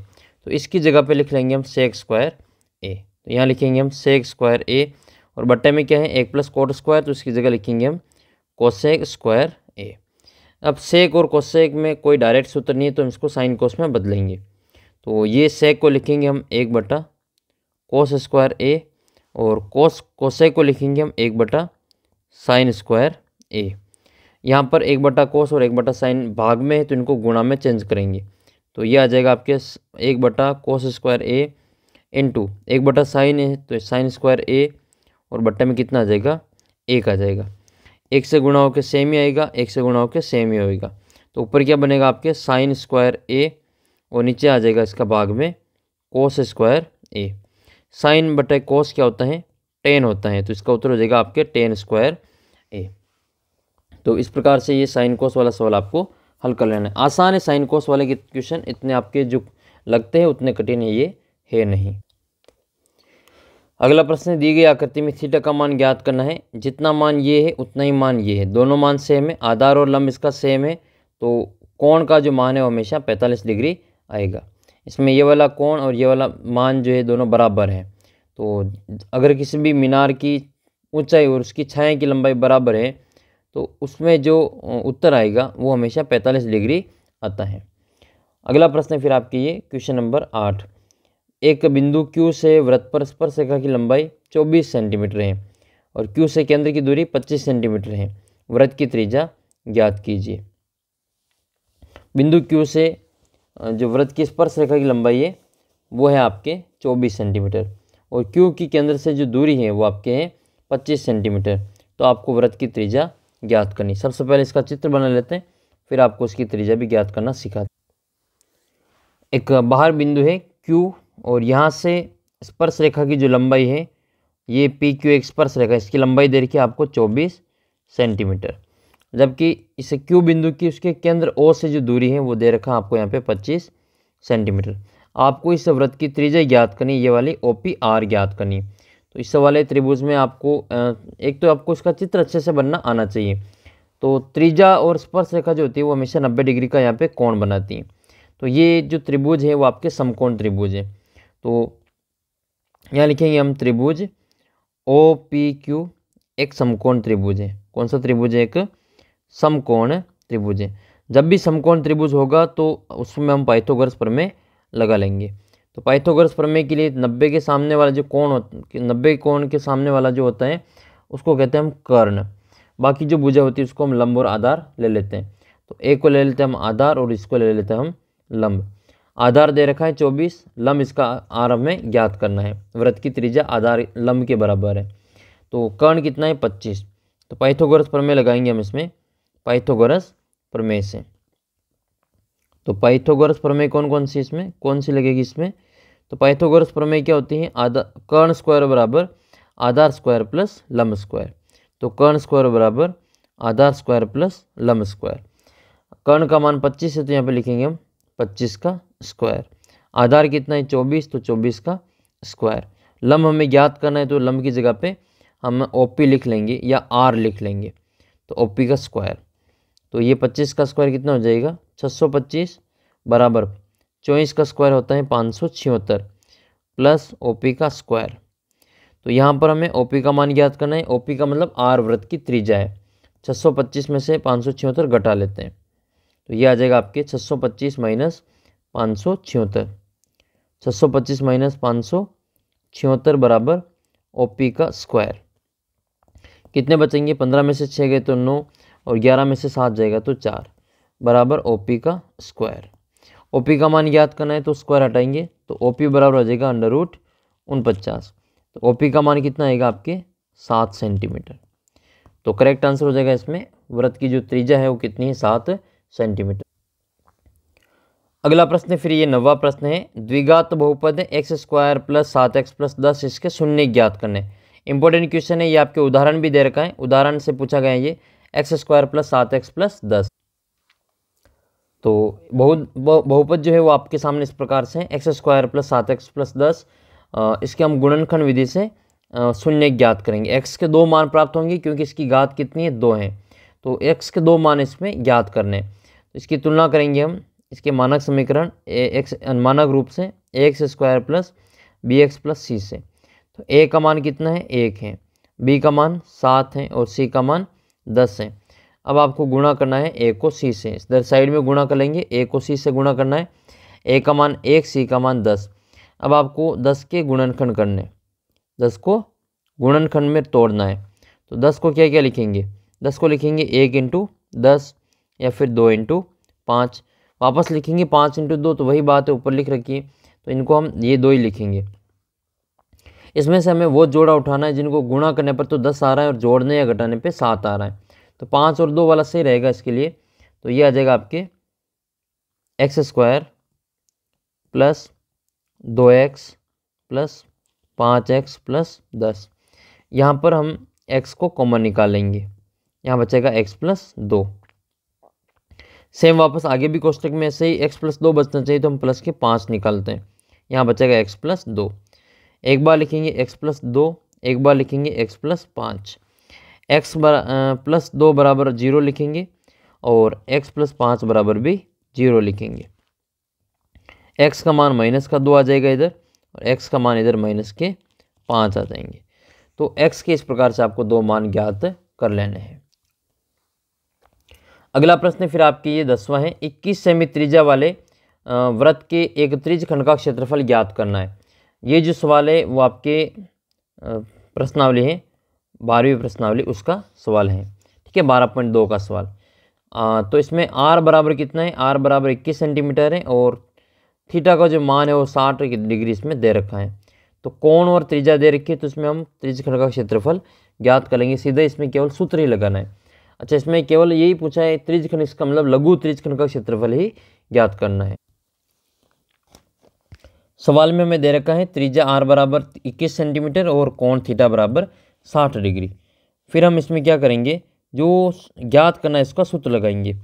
तो इसकी जगह पे लिख लेंगे हम sec²। तो यहाँ लिखेंगे हम sec² और बट्टे में क्या है 1 + cot², तो इसकी जगह लिखेंगे हम cosec²। अब सेक और कोसेक में कोई डायरेक्ट सूत्र नहीं है तो हम इसको साइन कोस में बदलेंगे। तो ये सेक को लिखेंगे हम 1/cos² a और कोसेक को लिखेंगे हम 1/sin² a। यहाँ पर 1/cos और 1/sin भाग में है तो इनको गुणा में चेंज करेंगे। तो ये आ जाएगा आपके 1/cos² a इंटू 1/sin है तो sin² a और बट्टे में कितना आ जाएगा 1 आ जाएगा। 1 से गुणा होकर सेम ही आएगा, 1 से गुणा होकर सेम ही होएगा। तो ऊपर क्या बनेगा आपके sin² a और नीचे आ जाएगा इसका भाग में cos² a। साइन बटे कोस क्या होता है 10 होता है तो इसका उत्तर हो जाएगा आपके tan² a। तो इस प्रकार से ये साइन कोस वाला सवाल आपको हल कर लेना है। आसान है साइन कोस वाले के क्वेश्चन, इतने आपके जो लगते हैं उतने कठिन है ये है नहीं। अगला प्रश्न, दी गई आकृति में थीटा का मान ज्ञात करना है। जितना मान ये है उतना ही मान ये है, दोनों मान सेम है, आधार और लंब इसका सेम है तो कोण का जो मान है वो हमेशा 45 डिग्री आएगा। इसमें ये वाला कोण और ये वाला मान जो है दोनों बराबर है। तो अगर किसी भी मीनार की ऊंचाई और उसकी छाया की लंबाई बराबर है तो उसमें जो उत्तर आएगा वो हमेशा 45 डिग्री आता है। अगला प्रश्न फिर आपकी ये क्वेश्चन नंबर 8। एक बिंदु Q से वृत्त पर स्पर्शरेखा की लंबाई 24 सेंटीमीटर है और Q से केंद्र की दूरी 25 सेंटीमीटर है। वृत्त की त्रिज्या ज्ञात कीजिए। बिंदु Q से जो वृत्त की स्पर्शरेखा की लंबाई है वो है आपके 24 सेंटीमीटर और Q की केंद्र से जो दूरी है वो आपके है 25 सेंटीमीटर। तो आपको वृत्त की त्रिज्या ज्ञात करनी। सबसे पहले इसका चित्र बना लेते हैं, फिर आपको इसकी त्रिज्या भी ज्ञात करना सिखाते हैं। एक बाहर बिंदु है Q और यहाँ से स्पर्श रेखा की जो लंबाई है ये PQ एक स्पर्श रेखा, इसकी लंबाई दे रखी है आपको 24 सेंटीमीटर, जबकि इसे Q बिंदु की उसके केंद्र O से जो दूरी है वो दे रखा आपको यहाँ पे 25 सेंटीमीटर। आपको इस वृत्त की त्रिज्या ज्ञात करनी, ये वाली OPR ज्ञात करनी। तो इस वाले त्रिभुज में आपको एक तो आपको इसका चित्र अच्छे से बनना आना चाहिए। तो त्रिज्या और स्पर्श रेखा जो होती है वो हमेशा 90 डिग्री का यहाँ पे कोण बनाती है। तो ये जो त्रिभुज है वो आपके समकोण त्रिभुज है। तो यहाँ लिखेंगे हम त्रिभुज OPQ एक समकोण त्रिभुज है। कौन सा त्रिभुज है? एक समकोण त्रिभुज है। जब भी समकोण त्रिभुज होगा तो उसमें हम पाइथागोरस प्रमेय लगा लेंगे। तो पाइथागोरस प्रमेय के लिए 90 के सामने वाला जो कोण 90 कोण के सामने वाला जो होता है उसको कहते हैं हम कर्ण। बाकी जो भुजा होती है उसको हम लंब और आधार ले लेते हैं। तो एक को ले लेते हैं हम आधार और इसको ले लेते हैं हम लंब। आधार दे रखा है 24, लंब इसका आरंभ में ज्ञात करना है। वृत्त की त्रिज्या आधार लंब के बराबर है। तो कर्ण कितना है 25। तो पाइथागोरस प्रमेय लगाएंगे हम इसमें पाइथागोरस प्रमेय से। तो पाइथागोरस प्रमेय कौन कौन सी इसमें कौन सी लगेगी इसमें? तो पाइथागोरस प्रमेय क्या होती है? कर्ण स्क्वायर बराबर आधार स्क्वायर प्लस लंब स्क्वायर। तो कर्ण स्क्वायर बराबर आधार स्क्वायर प्लस लंब स्क्वायर। कर्ण का मान 25 है तो यहाँ पे लिखेंगे हम 25 का स्क्वायर। आधार कितना है 24, तो 24 का स्क्वायर। लंब हमें ज्ञात करना है तो लंब की जगह पे हम OP लिख लेंगे या R लिख लेंगे। तो OP का स्क्वायर। तो ये 25 का स्क्वायर कितना हो जाएगा 625 बराबर 24 का स्क्वायर होता है 576 प्लस OP का स्क्वायर। तो यहाँ पर हमें OP का मान ज्ञात करना है। OP का मतलब R वृत्त की त्रिज्या है। 625 में से 576 घटा लेते हैं तो ये आ जाएगा आपके 625 माइनस 576। 625 माइनस 576 बराबर OP का स्क्वायर। कितने बचेंगे? 15 में से 6 गए तो 9 और 11 में से 7 जाएगा तो 4 बराबर OP का स्क्वायर। OP का मान ज्ञात करना है तो स्क्वायर हटाएंगे तो OP बराबर हो जाएगा √49। तो OP का मान कितना आएगा आपके 7 सेंटीमीटर। तो करेक्ट आंसर हो जाएगा इसमें वृत्त की जो त्रिज्या है वो कितनी है 7 सेंटीमीटर। अगला प्रश्न फिर ये 9वां प्रश्न है। द्विघात बहुपद x² प्लस 7x प्लस 10 इसके शून्य ज्ञात करने। इंपॉर्टेंट क्वेश्चन है ये, आपके उदाहरण भी दे रखा है। उदाहरण से पूछा गया है ये x² प्लस 7x प्लस 10। तो बहुपद जो है वो आपके सामने इस प्रकार से x² प्लस 7x प्लस 10। इसके हम गुणनखंड विधि से शून्य ज्ञात करेंगे। x के 2 मान प्राप्त होंगे क्योंकि इसकी घात कितनी है 2 है। तो x के 2 मान इसमें ज्ञात करने। तो इसकी तुलना करेंगे हम इसके मानक समीकरण मानक रूप से ax² plus bx plus c से। तो a का मान कितना है 1 है, b का मान 7 है और c का मान 10 है। अब आपको गुणा करना है ए को सी से, इधर साइड में गुणा कर लेंगे, ए को सी से गुणा करना है। ए का मान 1, सी का मान 10। अब आपको 10 के गुणनखंड करने, 10 को गुणनखंड में तोड़ना है। तो 10 को क्या क्या लिखेंगे, 10 को लिखेंगे 1 इंटू 10 या फिर 2 इंटू 5, वापस लिखेंगे 5 इंटू 2, तो वही बात है ऊपर लिख रखी है, तो इनको हम ये 2 ही लिखेंगे। इसमें से हमें वो जोड़ा उठाना है जिनको गुणा करने पर तो 10 आ रहा है और जोड़ने या घटाने पे 7 आ रहा है। तो 5 और 2 वाला सही रहेगा इसके लिए। तो ये आ जाएगा आपके x² plus 2x plus 5x plus 10। यहाँ पर हम x को कॉमन निकालेंगे, यहाँ बचेगा x प्लस 2। सेम वापस आगे भी कोष्टक में ऐसे ही x प्लस 2 बचना चाहिए, तो हम प्लस के 5 निकालते हैं, यहाँ बचेगा x प्लस 2। एक बार लिखेंगे x प्लस 2, एक बार लिखेंगे x प्लस 5। x प्लस 2 बराबर 0 लिखेंगे और x प्लस 5 बराबर भी 0 लिखेंगे। x का मान माइनस का 2 आ जाएगा इधर, और x का मान इधर माइनस के 5 आ जाएंगे। तो x के इस प्रकार से आपको 2 मान ज्ञात कर लेने हैं। अगला प्रश्न फिर आपके ये 10वां है, 21 सेमी त्रिज्या वाले वृत्त के एक त्रिज्य खंड का क्षेत्रफल ज्ञात करना है। ये जो सवाल है वो आपके प्रश्नावली है, 12वीं प्रश्नावली उसका सवाल है, ठीक है, 12.2 का सवाल। तो इसमें r बराबर कितना है, r बराबर 21 सेंटीमीटर है और थीटा का जो मान है वो 60 डिग्री इसमें दे रखा है। तो कोण और त्रिज्या दे रखी है, तो इसमें हम त्रिज्य खंड का क्षेत्रफल ज्ञात करेंगे सीधे, इसमें केवल सूत्र ही लगाना है। अच्छा, इसमें केवल यही पूछा है त्रिज्य खंड, इसका मतलब लघु त्रिज्य खंड का क्षेत्रफल ही ज्ञात करना है। सवाल में हमें दे रखा है त्रिज्या r बराबर 21 सेंटीमीटर और कोण थीटा बराबर 60 डिग्री। फिर हम इसमें क्या करेंगे, जो ज्ञात करना है इसका सूत्र लगाएंगे।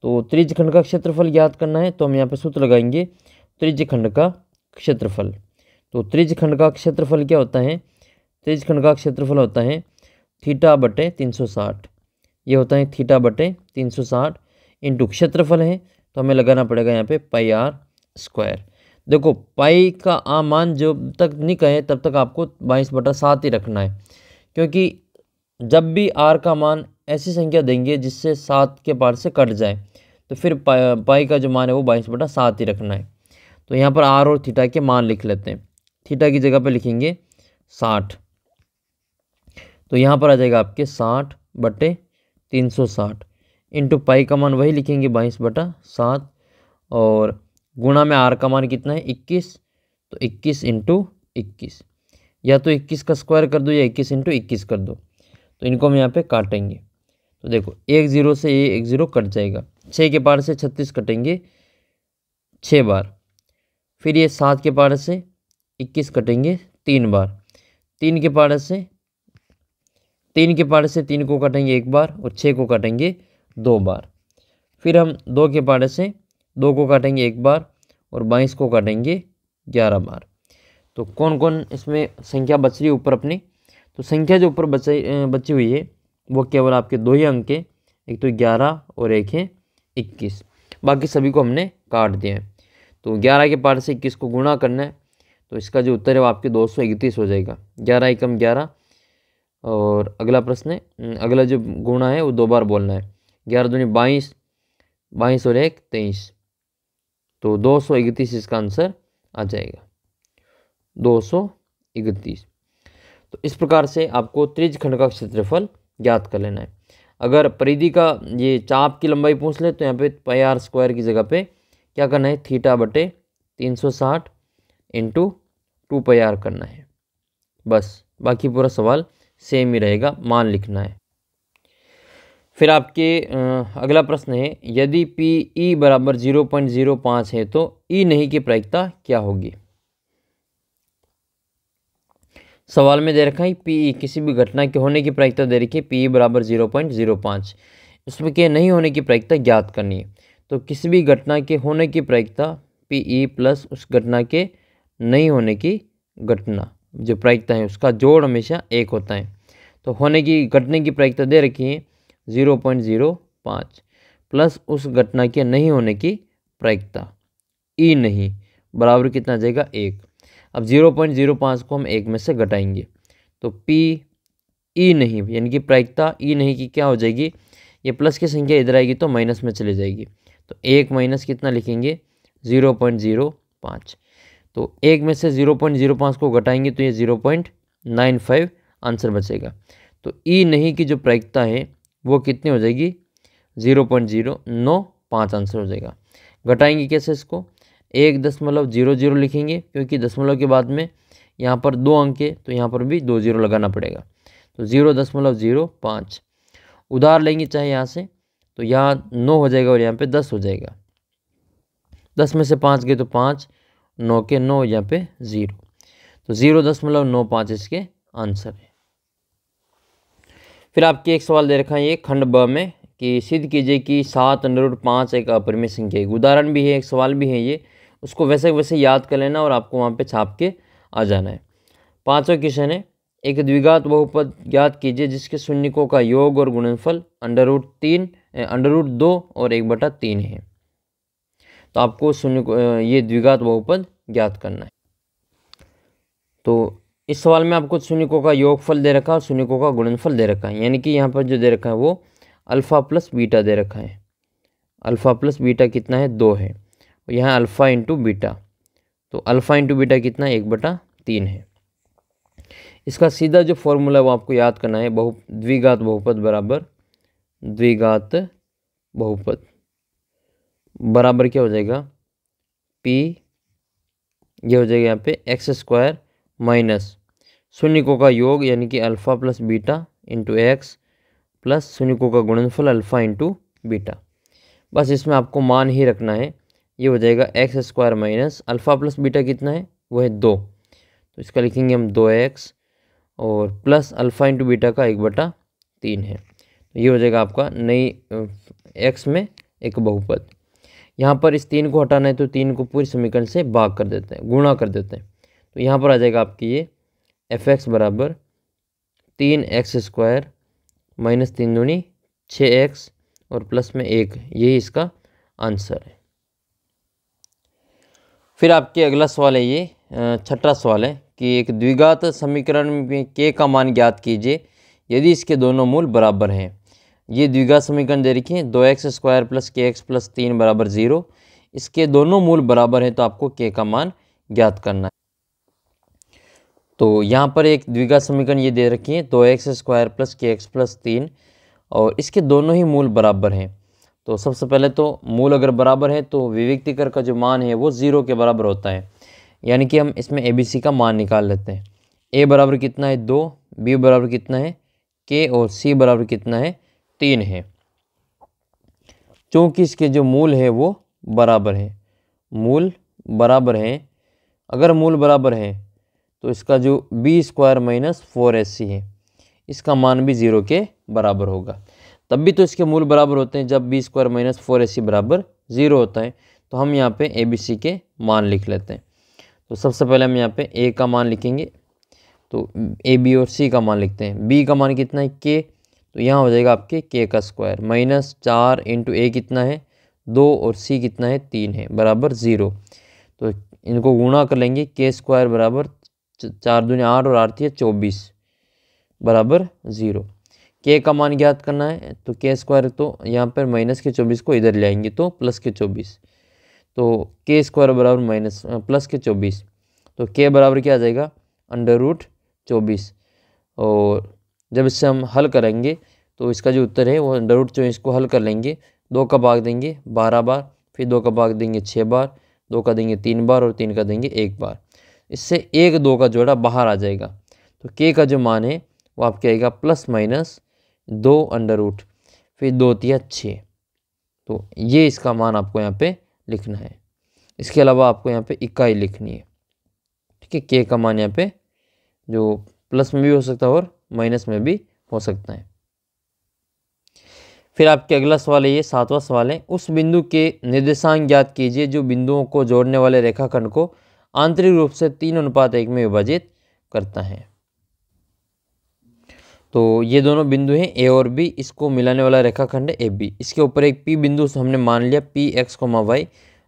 तो त्रिज्य खंड का क्षेत्रफल ज्ञात करना है, तो हम यहाँ पे सूत्र लगाएंगे त्रिज्य खंड का क्षेत्रफल। तो त्रिज्य खंड का क्षेत्रफल क्या होता है, त्रिज्य खंड का क्षेत्रफल होता है थीटा बटे 360। ये होता है थीटा बटे 360 इंटू क्षेत्रफल है, तो हमें लगाना पड़ेगा यहाँ पे पाई r²। देखो पाई का मान जब तक नहीं कहे तब तक आपको 22/7 ही रखना है, क्योंकि जब भी r का मान ऐसी संख्या देंगे जिससे 7 के पार से कट जाए, तो फिर पाई का जो मान है वो 22/7 ही रखना है। तो यहाँ पर r और थीटा के मान लिख लेते हैं। थीटा की जगह पे लिखेंगे 60, तो यहाँ पर आ जाएगा आपके 60/360 इंटू पाई का मान वही लिखेंगे 22/7 और गुणा में r का मान कितना है 21, तो 21 इंटू 21, या तो 21 का स्क्वायर कर दो या 21 इंटू 21 कर दो। तो इनको हम यहाँ पे काटेंगे, तो देखो 1 0 से ये 1 0 कट जाएगा, 6 के पार से 36 कटेंगे 6 बार, फिर ये 7 के पार से 21 कटेंगे 3 बार, 3 के पार से 3 को काटेंगे 1 बार और 6 को काटेंगे 2 बार, फिर हम 2 के पार से 2 को काटेंगे 1 बार और 22 को काटेंगे 11 बार। तो कौन कौन इसमें संख्या बच रही है ऊपर अपनी, तो संख्या जो ऊपर बची हुई है वो केवल आपके 2 ही अंक है, एक तो 11 और एक है 21, बाकी सभी को हमने काट दिया है। तो 11 के पार से 21 को गुणा करना है, तो इसका जो उत्तर है वो आपके 231 हो जाएगा। 11 एकम 11, और अगला प्रश्न है, अगला जो गुणा है वो 2 बार बोलना है। 11 दूनी 22, 22 और 1 23, तो 231 इसका आंसर आ जाएगा, 231। तो इस प्रकार से आपको त्रिज्य खंड का क्षेत्रफल ज्ञात कर लेना है। अगर परिधि का ये चाप की लंबाई पूछ ले तो यहाँ पे पाई r² की जगह पे क्या करना है, थीटा बटे 360 इंटू 2 पाई r करना है, बस। बाकी पूरा सवाल सेम ही रहेगा, मान लिखना है। फिर आपके अगला प्रश्न है, यदि PE बराबर 0.05 है तो E नहीं की प्रायिकता क्या होगी। सवाल में दे रखा है PE किसी भी घटना के होने की प्रायिकता दे रखी है, PE बराबर 0.05, उसमें के नहीं होने की प्रायिकता ज्ञात करनी है। तो किसी भी घटना के होने की प्रायिकता PE प्लस उस घटना के नहीं होने की घटना जो प्रायिकता है उसका जोड़ हमेशा 1 होता है। तो होने की घटने की प्रायिकता दे रखी है 0.05 प्लस उस घटना के नहीं होने की प्रायिकता E नहीं बराबर कितना आ जाएगा 1। अब 0.05 को हम 1 में से घटाएंगे, तो PE नहीं यानी कि प्रायिकता E नहीं की क्या हो जाएगी, ये प्लस की संख्या इधर आएगी तो माइनस में चली जाएगी। तो 1 माइनस कितना लिखेंगे 0.05। तो 1 में से 0.05 को घटाएंगे तो ये 0.95 आंसर बचेगा। तो ई नहीं की जो प्रायिकता है वो कितनी हो जाएगी 0.095 आंसर हो जाएगा। घटाएंगे कैसे इसको 1.00 लिखेंगे क्योंकि दशमलव के बाद में यहाँ पर 2 अंक है तो यहाँ पर भी 2 जीरो लगाना पड़ेगा। तो 0.05 उधार लेंगे चाहे यहाँ से तो यहाँ 9 हो जाएगा और यहाँ पे 10 हो जाएगा। 10 में से 5 गए तो 5, 9 के 9 यहाँ पे 0। तो 0.95 इसके आंसर है। फिर आपके एक सवाल दे रखा है ये खंड ब में कि सिद्ध कीजिए कि 7√5 एक अपरिमेय संख्या है। उदाहरण भी है, एक सवाल भी है, ये उसको वैसे वैसे याद कर लेना और आपको वहाँ पे छाप के आ जाना है। 5वां क्वेश्चन है एक द्विघात बहुपद ज्ञात कीजिए जिसके शून्यकों का योग और गुणनफल √2 और 1/3 है। तो आपको ये द्विघात बहुपद ज्ञात करना है। तो इस सवाल में आपको शून्यकों का योगफल दे रखा है और शून्यकों का गुणनफल दे रखा है, यानी कि यहाँ पर जो दे रखा है वो अल्फ़ा प्लस बीटा दे रखा है। अल्फ़ा प्लस बीटा कितना है 2 है और यहाँ अल्फ़ा इंटू बीटा, तो अल्फ़ा इंटू बीटा कितना है 1/3 है। इसका सीधा जो फॉर्मूला है वो आपको याद करना है, द्विघात बहुपद बराबर द्विघात बहुपद बराबर क्या हो जाएगा p, ये हो जाएगा यहाँ पे x² माइनस शून्यकों का योग यानी कि alpha plus beta into X plus शून्यकों का गुणनफल अल्फ़ा इंटू बीटा। बस इसमें आपको मान ही रखना है, ये हो जाएगा x² minus alpha plus beta कितना है वो है 2, तो इसका लिखेंगे हम 2x और प्लस अल्फ़ा इंटू बीटा का 1/3 है। तो ये हो जाएगा आपका नई x में एक बहुपद। यहाँ पर इस 3 को हटाना है तो 3 को पूरी समीकरण से भाग कर देते हैं, गुणा कर देते हैं। तो यहाँ पर आ जाएगा आपकी ये fx बराबर 3x² माइनस 3 दूनी 6x और प्लस में 1, यही इसका आंसर है। फिर आपके अगला सवाल है ये 6वां सवाल है कि एक द्विघात समीकरण में k का मान ज्ञात कीजिए यदि इसके दोनों मूल बराबर हैं। ये द्विघात समीकरण दे रखी है 2x² प्लस kx प्लस 3 बराबर 0। इसके दोनों मूल बराबर हैं तो आपको k का मान ज्ञात करना है। तो यहाँ पर एक द्विघात समीकरण ये दे रखी है 2x² प्लस kx प्लस 3 और इसके दोनों ही मूल बराबर हैं। तो सबसे पहले तो मूल अगर बराबर है तो विविक्तिकर का जो मान है वो 0 के बराबर होता है, यानी कि हम इसमें ABC का मान निकाल लेते हैं। A बराबर कितना है 2, B बराबर कितना है k और C बराबर कितना है 3 है। चूँकि इसके जो मूल है वो बराबर है, मूल बराबर हैं, अगर मूल बराबर है तो इसका जो b² माइनस 4ac है इसका मान भी 0 के बराबर होगा। तब भी तो इसके मूल बराबर होते हैं जब b² माइनस 4ac बराबर 0 होता है। तो हम यहाँ पे ABC के मान लिख लेते हैं। तो सबसे पहले हम यहाँ पे A का मान लिखेंगे, तो A B और C का मान लिखते हैं। B का मान कितना है k, तो यहाँ हो जाएगा आपके k का स्क्वायर माइनस 4 इंटू A कितना है 2 और C कितना है 3 है बराबर 0। तो इनको गुणा कर लेंगे, k² बराबर 4 दूनी 8 और 8 24 बराबर 0। k का मान ज्ञात करना है तो k² तो यहाँ पर माइनस के 24 को इधर ले आएंगे तो प्लस के 24, तो k² बराबर माइनस प्लस के 24, तो k बराबर क्या आ जाएगा √24। और जब इससे हम हल करेंगे तो इसका जो उत्तर है वो √24 को हल कर लेंगे, 2 का भाग देंगे 12 बार, फिर 2 का भाग देंगे 6 बार, 2 का देंगे 3 बार और 3 का देंगे 1 बार। इससे 1 2 का जोड़ा बाहर आ जाएगा। तो k का जो मान है वो आपके आएगा प्लस माइनस 2 फिर 2 तिया 6। तो ये इसका मान आपको यहाँ पे लिखना है। इसके अलावा आपको यहाँ पे इकाई लिखनी है, ठीक है। k का मान यहाँ पे जो प्लस में भी हो सकता है और माइनस में भी हो सकता है। फिर आपके अगला सवाल है ये 7वां सवाल है, उस बिंदु के निर्देशांक ज्ञात कीजिए जो बिंदुओं को जोड़ने वाले रेखाखंड को आंतरिक रूप से 3:1 में विभाजित करता है। तो ये दोनों बिंदु हैं A और B, इसको मिलाने वाला रेखाखंड है AB। इसके ऊपर एक P बिंदु हमने मान लिया Px, y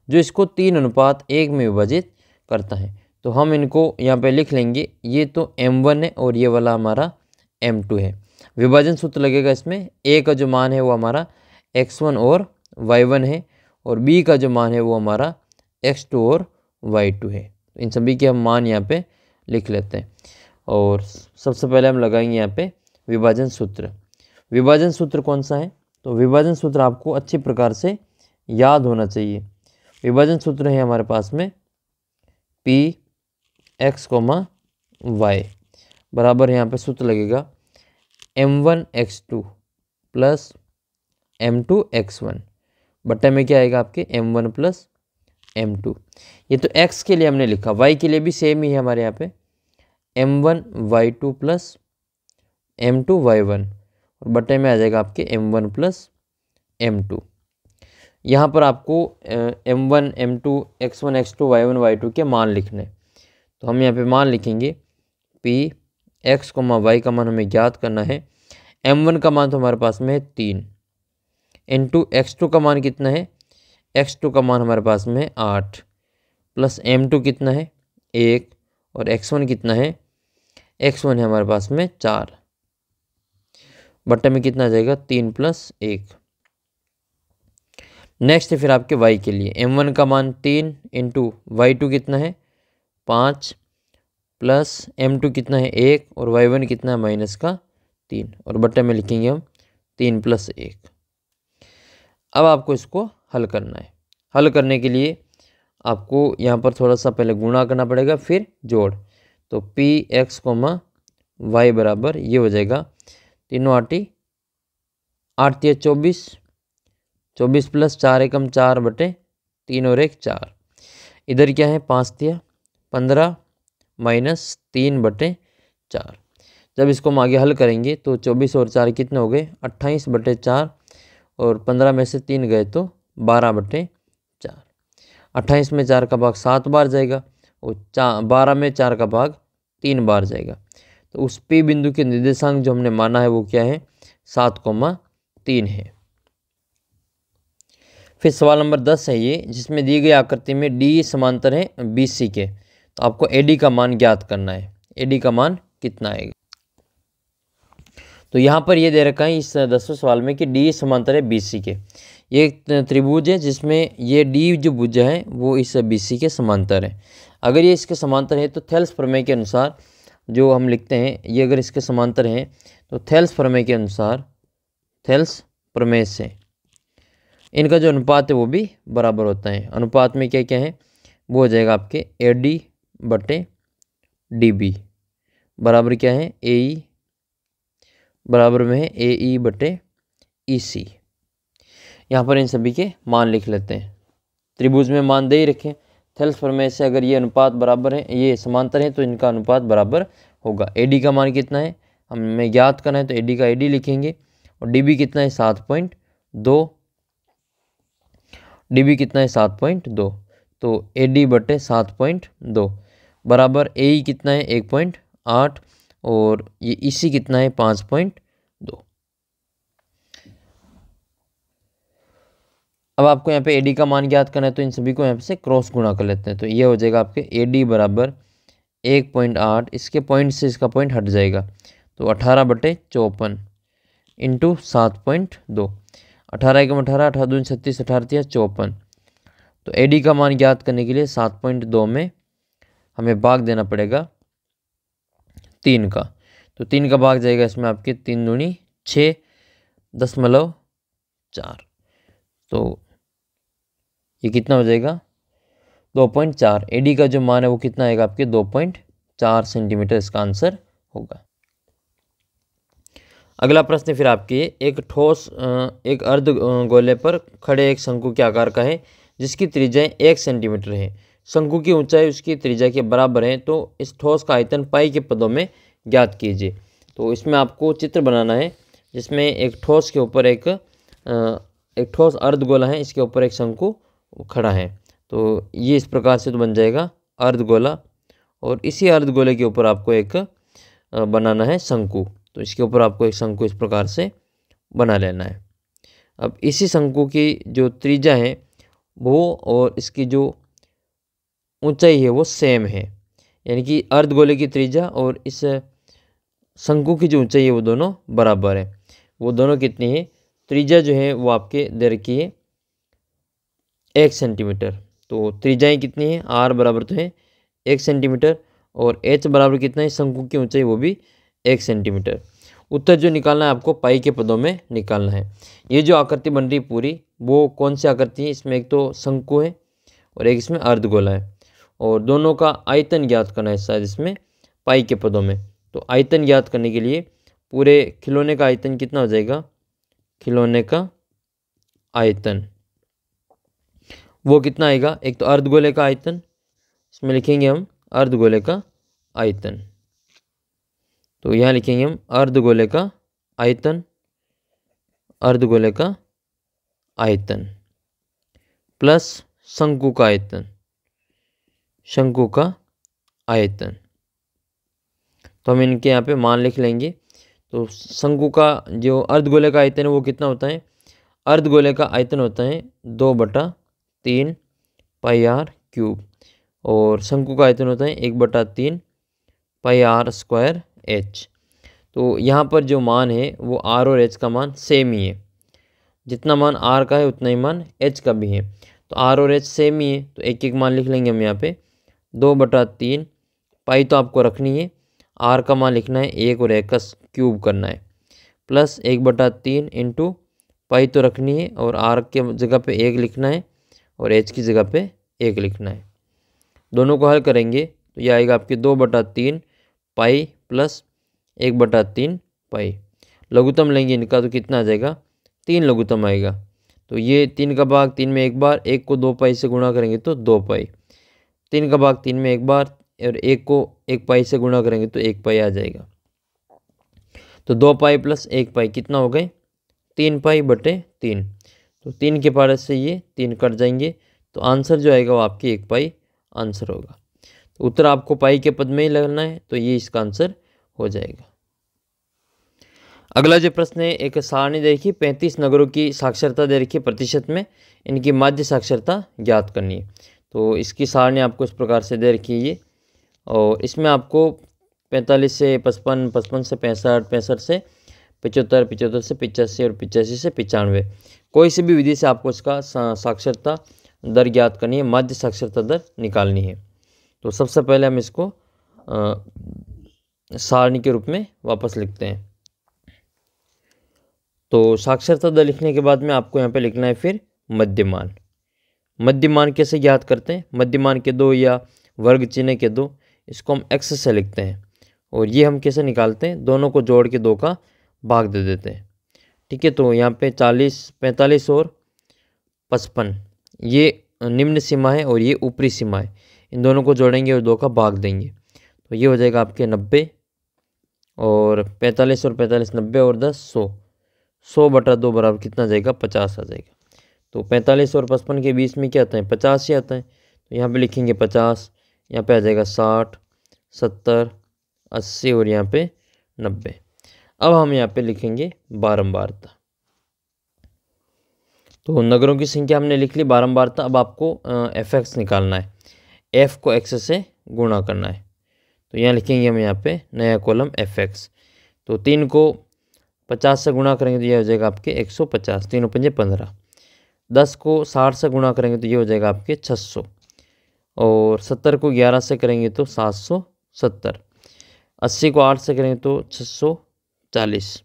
जो इसको 3:1 में विभाजित करता है। तो हम इनको यहाँ पे लिख लेंगे, ये तो M1 है और ये वाला हमारा M2 है। विभाजन सूत्र लगेगा इसमें, ए का जो मान है वो हमारा x1 और y1 है, और b का जो मान है वो हमारा x2 और y2 है। इन सभी के हम मान यहाँ पे लिख लेते हैं, और सबसे पहले हम लगाएंगे यहाँ पे विभाजन सूत्र। विभाजन सूत्र कौन सा है? तो विभाजन सूत्र आपको अच्छी प्रकार से याद होना चाहिए। विभाजन सूत्र है हमारे पास में पी एक्स कोमा वाई बराबर यहाँ पे सूत्र लगेगा m1x2 प्लस m2x1 बट्टे में क्या आएगा आपके m1 प्लस m2। ये तो x के लिए हमने लिखा, y के लिए भी सेम ही है हमारे यहाँ पे m1y2 प्लस m2y1 और बट्टे में आ जाएगा आपके m1 प्लस m2। यहाँ पर आपको m1 m2 x1 x2 y1 y2 के मान लिखने, तो हम यहाँ पे मान लिखेंगे p x, y का मान हमें ज्ञात करना है। m1 का मान तो हमारे पास में है 3, इंटू x2 का मान कितना है, x2 का मान हमारे पास में है 8, प्लस m2 कितना है 1, और x1 कितना है, x1 है हमारे पास में 4, बट्टे में कितना आ जाएगा 3 प्लस 1। नेक्स्ट है फिर आपके y के लिए, m1 का मान 3 इंटू y2 कितना है 5, प्लस m2 कितना है 1, और y1 कितना है माइनस का 3, और बट्टे में लिखेंगे हम 3 प्लस 1। अब आपको इसको हल करना है। हल करने के लिए आपको यहाँ पर थोड़ा सा पहले गुणा करना पड़ेगा, फिर जोड़। तो पी एक्स कोमा वाई बराबर ये हो जाएगा, तीनों 8 × 24, 24 प्लस 4 एकम 4 बटे 3 और 1 4। इधर क्या है 5 × 15 माइनस 3 बटे 4। जब इसको हम आगे हल करेंगे तो 24 और 4 कितने हो गए 28 बटे 4, और 15 में से 3 गए तो 12 बटे 4। 28 में 4 का भाग 7 बार जाएगा, और 12 में 4 का भाग 3 बार जाएगा। तो उस P बिंदु के निर्देशांक जो हमने माना है वो क्या है 7,3 है। फिर सवाल नंबर 10 है ये, जिसमें दी गई आकृति में D समांतर है BC के, तो आपको AD का मान ज्ञात करना है। AD का मान कितना आएगा? तो यहाँ पर ये दे रखा है इस 10वें सवाल में कि D समांतर है BC के। ये एक त्रिभुज है जिसमें ये D जो भुजा है वो इस BC के समांतर है। अगर ये इसके समांतर है तो थेल्स प्रमेय के अनुसार जो हम लिखते हैं, ये अगर इसके समांतर हैं तो थेल्स प्रमेय के अनुसार, थेल्स प्रमेय से इनका जो अनुपात है वो भी बराबर होता है। अनुपात में क्या क्या है, वो हो जाएगा आपके AD बटे DB बराबर क्या है AE बराबर में है AE बटे EC। यहाँ पर इन सभी के मान लिख लेते हैं। त्रिभुज में मान दे ही रखें, थेल्स प्रमेय से अगर ये अनुपात बराबर है, ये समांतर है, तो इनका अनुपात बराबर होगा। AD का मान कितना है हमें ज्ञात करना है, तो AD का AD लिखेंगे, और DB कितना है 7.2, DB कितना है 7.2, तो AD बटे 7.2 बराबर AE कितना है 1.8, और ये EC कितना है 5.2। अब आपको यहाँ पे AD का मान ज्ञात करना है, तो इन सभी को यहाँ से क्रॉस गुणा कर लेते हैं। तो ये हो जाएगा आपके AD बराबर 1.8, इसके पॉइंट से इसका पॉइंट हट जाएगा, तो 18/54 इंटू 7.2। 18 × 18, 18 दूनी 36, 18 × 54। तो AD का मान ज्ञात करने के लिए 7.2 में हमें भाग देना पड़ेगा 3 का, तो 3 का भाग जाएगा इसमें आपके 3 दूनी 6.4, तो ये कितना हो जाएगा 2.4। AD का जो मान है वो कितना आएगा आपके 2.4 सेंटीमीटर, इसका आंसर होगा। अगला प्रश्न फिर आपके, एक ठोस एक अर्ध गोले पर खड़े एक शंकु के आकार का है जिसकी त्रिज्या 1 सेंटीमीटर है। शंकु की ऊंचाई उसकी त्रिज्या के बराबर है, तो इस ठोस का आयतन पाई के पदों में ज्ञात कीजिए। तो इसमें आपको चित्र बनाना है जिसमें एक ठोस के ऊपर एक ठोस अर्धगोला है, इसके ऊपर एक शंकु खड़ा है। तो ये इस प्रकार से तो बन जाएगा अर्धगोला, और इसी अर्धगोले के ऊपर आपको एक बनाना है शंकु। तो इसके ऊपर आपको एक शंकु इस प्रकार से बना लेना है। अब इसी शंकु की जो त्रिज्या है वो और इसकी जो ऊंचाई है वो सेम है, यानी कि अर्धगोले की त्रिज्या और इस शंकु की जो ऊंचाई है वो दोनों बराबर है। वो दोनों कितनी है, त्रिज्या जो है वो आपके दे रखी है 1 सेंटीमीटर। तो त्रिज्याएँ कितनी है, आर बराबर तो है 1 सेंटीमीटर और एच बराबर कितना है, शंकु की ऊंचाई वो भी 1 सेंटीमीटर। उत्तर जो निकालना है आपको पाई के पदों में निकालना है। ये जो आकृति बन रही पूरी वो कौन सी आकृति है, इसमें एक तो शंकु है और एक इसमें अर्धगोला है और दोनों का आयतन ज्ञात करना है शायद इसमें पाई के पदों में। तो आयतन ज्ञात करने के लिए पूरे खिलौने का आयतन कितना हो जाएगा, खिलौने का आयतन वो कितना आएगा, एक तो अर्धगोले का आयतन, इसमें लिखेंगे हम अर्धगोले का आयतन। तो यहाँ लिखेंगे हम अर्धगोले का आयतन, अर्धगोले का आयतन प्लस शंकु का आयतन, शंकु का आयतन। तो हम इनके यहाँ पे मान लिख लेंगे। तो शंकु का जो अर्धगोले का आयतन है वो कितना होता है, अर्धगोले का आयतन होता है 2/3 पाई आर क्यूब और शंकु का आयतन होता है 1/3 पाई आर स्क्वायर एच। तो यहाँ पर जो मान है वो आर और एच का मान सेम ही है, जितना मान आर का है उतना ही मान एच का भी है। तो आर और एच सेम ही है तो एक एक मान लिख लेंगे हम यहाँ पे। 2/3 पाई तो आपको रखनी है, आर का मान लिखना है 1 और 1 का क्यूब करना है, प्लस 1/3 इंटू पाई तो रखनी है और आर के जगह पे 1 लिखना है और एच की जगह पे 1 लिखना है। दोनों को हल करेंगे तो ये आएगा आपके 2/3 पाई प्लस 1/3 पाई। लघुत्तम लेंगे इनका तो कितना आ जाएगा, 3 लघुत्तम आएगा। तो ये 3 का भाग 3 में एक बार, 1 को 2 पाई से गुणा करेंगे तो 2 पाई, 3 का भाग 3 में एक बार और 1 को 1 पाई से गुणा करेंगे तो 1 पाई आ जाएगा। तो 2 पाई प्लस 1 पाई कितना हो गए, 3 पाई बटे 3। तो 3 के पारे से ये 3 कट जाएंगे तो आंसर जो आएगा वो आपकी 1 पाई आंसर होगा। तो उत्तर आपको पाई के पद में ही लगना है तो ये इसका आंसर हो जाएगा। अगला जो प्रश्न है, एक सारणी दे रखी 35 नगरों की साक्षरता दे रखी प्रतिशत में, इनकी माध्य साक्षरता ज्ञात करनी है। तो इसकी सारणी आपको इस प्रकार से दे रखी है ये, और इसमें आपको 45 से 55, 55 से 65, 65 से 75, 75 से 85 और 85 से 95 कोई सी भी विधि से आपको इसका साक्षरता दर ज्ञात करनी है, माध्य साक्षरता दर निकालनी है। तो सबसे पहले हम इसको सारणी के रूप में वापस लिखते हैं। तो साक्षरता दर लिखने के बाद में आपको यहाँ पे लिखना है फिर मध्यमान। मध्यमान कैसे ज्ञात करते हैं, मध्यमान के दो या वर्ग चिन्ह के दो, इसको हम x से लिखते हैं और ये हम कैसे निकालते हैं, दोनों को जोड़ के 2 का भाग दे देते हैं। ठीक है, तो यहाँ पे 40, 45 और 55 ये निम्न सीमा है और ये ऊपरी सीमा है, इन दोनों को जोड़ेंगे और 2 का भाग देंगे तो ये हो जाएगा आपके 90 और 45 और 45 90 और 10 100, 100/2 बराबर कितना आ जाएगा, 50 आ जाएगा। तो 45 और 55 के बीच में क्या आता है, 50 ही आता है। तो यहाँ पे लिखेंगे 50, यहाँ पे आ जाएगा 60, 70, 80 और यहाँ पे 90। अब हम यहाँ पे लिखेंगे बारंबारता। तो नगरों की संख्या हमने लिख ली, बारंबारता। अब आपको fx निकालना है, f को x से गुणा करना है। तो यहाँ लिखेंगे हम यहाँ पे नया कॉलम fx। तो 3 को 50 से गुणा करेंगे तो ये हो जाएगा आपके 150, 3 और 5 15। 10 को 60 से गुणा करेंगे तो ये हो जाएगा आपके 600 और 70 को 11 से करेंगे तो 770, 80 को 8 से करेंगे तो 640,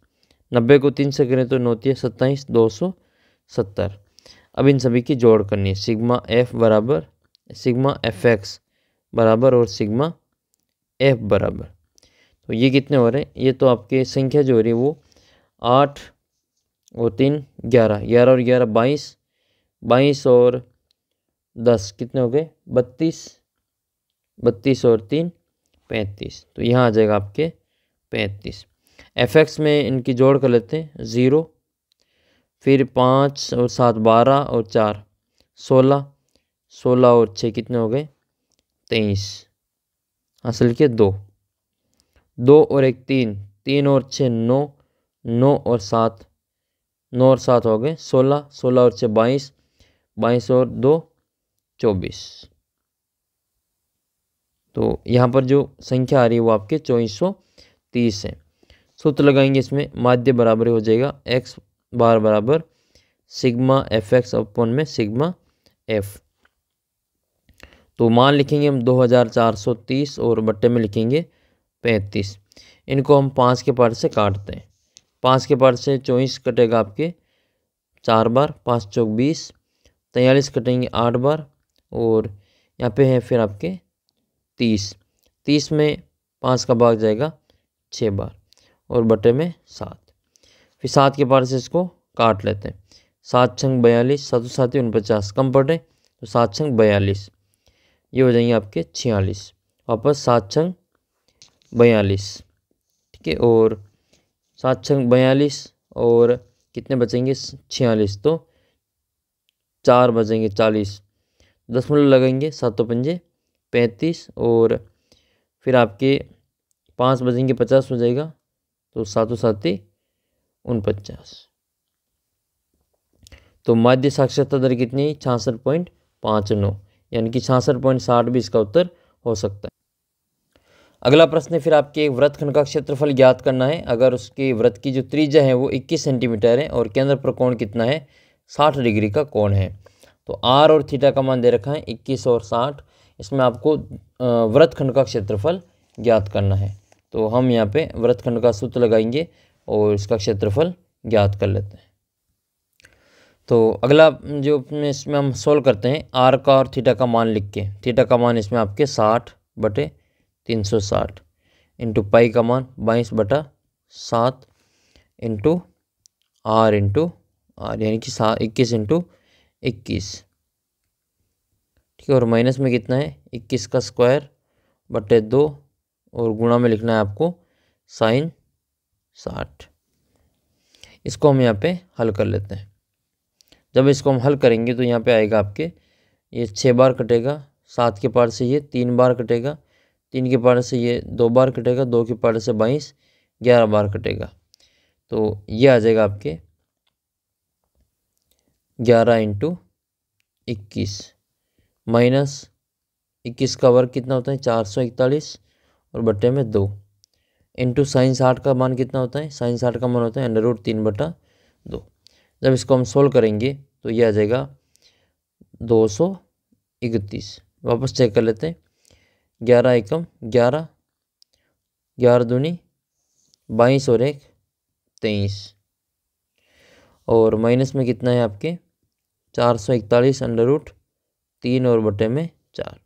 90 को 3 से करें तो 9 27, 270। अब इन सभी की जोड़ करनी है, सिग्मा एफ बराबर सिग्मा एफ एक्स बराबर और सिग्मा एफ बराबर। तो ये कितने हो रहे हैं, ये तो आपके संख्या जो हो रही है वो 8 और 3 11, 11 और 11 22, 22 और 10 कितने हो गए 32, 32 और 3 35। तो यहाँ आ जाएगा आपके 35। fx में इनकी जोड़ कर लेते हैं 0, फिर 5 और 7 12 और 4 16, 16 और 6 कितने हो गए 23, हासिल के 2, 2 और 1 3, 3 और 6 9, 9 और 7, 9 और 7 हो गए 16, 16 और 6 22, 22 और 2 24। तो यहाँ पर जो संख्या आ रही है वो आपके 2430 है। सूत्र लगाएंगे इसमें, माध्य बराबर हो जाएगा एक्स बार बराबर सिग्मा एफ एक्स अपॉन में सिग्मा एफ। तो मान लिखेंगे हम 2430 और बट्टे में लिखेंगे 35। इनको हम 5 के पार्ट से काटते हैं। 5 के पार्ट से 24 कटेगा आपके 4 बार, 5 चौक 20, 43 कटेंगे 8 बार, और यहाँ पे है फिर आपके 30। 30 में 5 का भाग जाएगा 6 बार, और बटे में 7। फिर 7 के पार्ट से इसको काट लेते हैं। 7 छंग 42, 7 7 49, कम पड़े तो 7 छंग 42, ये हो जाएंगे आपके 46। वापस 7 छंग 42, ठीक है, और 7 छंग 42 और कितने बचेंगे 46, तो 4 बचेंगे 40। 10 लगेंगे, 7 पंजे 35, और फिर आपके 5 बचेंगे 50 हो जाएगा, तो 7 7 49। तो माध्य साक्षरता दर कितनी है 66.59, यानी कि 66.60 भी इसका उत्तर हो सकता है। अगला प्रश्न है फिर आपके वृत्तखंड का क्षेत्रफल ज्ञात करना है। अगर उसके वृत्त की जो त्रिज्या है वो 21 सेंटीमीटर है और केंद्र पर कोण कितना है 60 डिग्री का कोण है। तो आर और थीटा का मान दे रखा है 21 और 60। इसमें आपको वृत्तखंड का क्षेत्रफल ज्ञात करना है। तो हम यहाँ पे वृत्तखंड का सूत्र लगाएंगे और इसका क्षेत्रफल ज्ञात कर लेते हैं। तो अगला जो इसमें हम सोल्व करते हैं, आर का और थीटा का मान लिख के, थीटा का मान इसमें आपके 60/360 इंटू पाई का मान 22/7 इंटू आर यानी कि 21 इंटू 21, ठीक है, और माइनस में कितना है 21 का स्क्वायर बटे 2, और गुणा में लिखना है आपको साइन 60। इसको हम यहाँ पे हल कर लेते हैं। जब इसको हम हल करेंगे तो यहाँ पे आएगा आपके ये 6 बार कटेगा, 7 के पार से ये 3 बार कटेगा, 3 के पार से ये 2 बार कटेगा, 2 के पार से 22, 11 बार कटेगा। तो ये आ जाएगा आपके 11 इंटू 21 माइनस 21 का वर्ग कितना होता है 441, और बट्टे में 2 इंटू साइन 60 का मान कितना होता है, साइन 60 का मान होता है √3/2। जब इसको हम सोल्व करेंगे तो ये आ जाएगा 231। वापस चेक कर लेते हैं, 11 एकम 11, 11 दूनी 22 और 1 23, और माइनस में कितना है आपके 441 √3 और बटे में 4।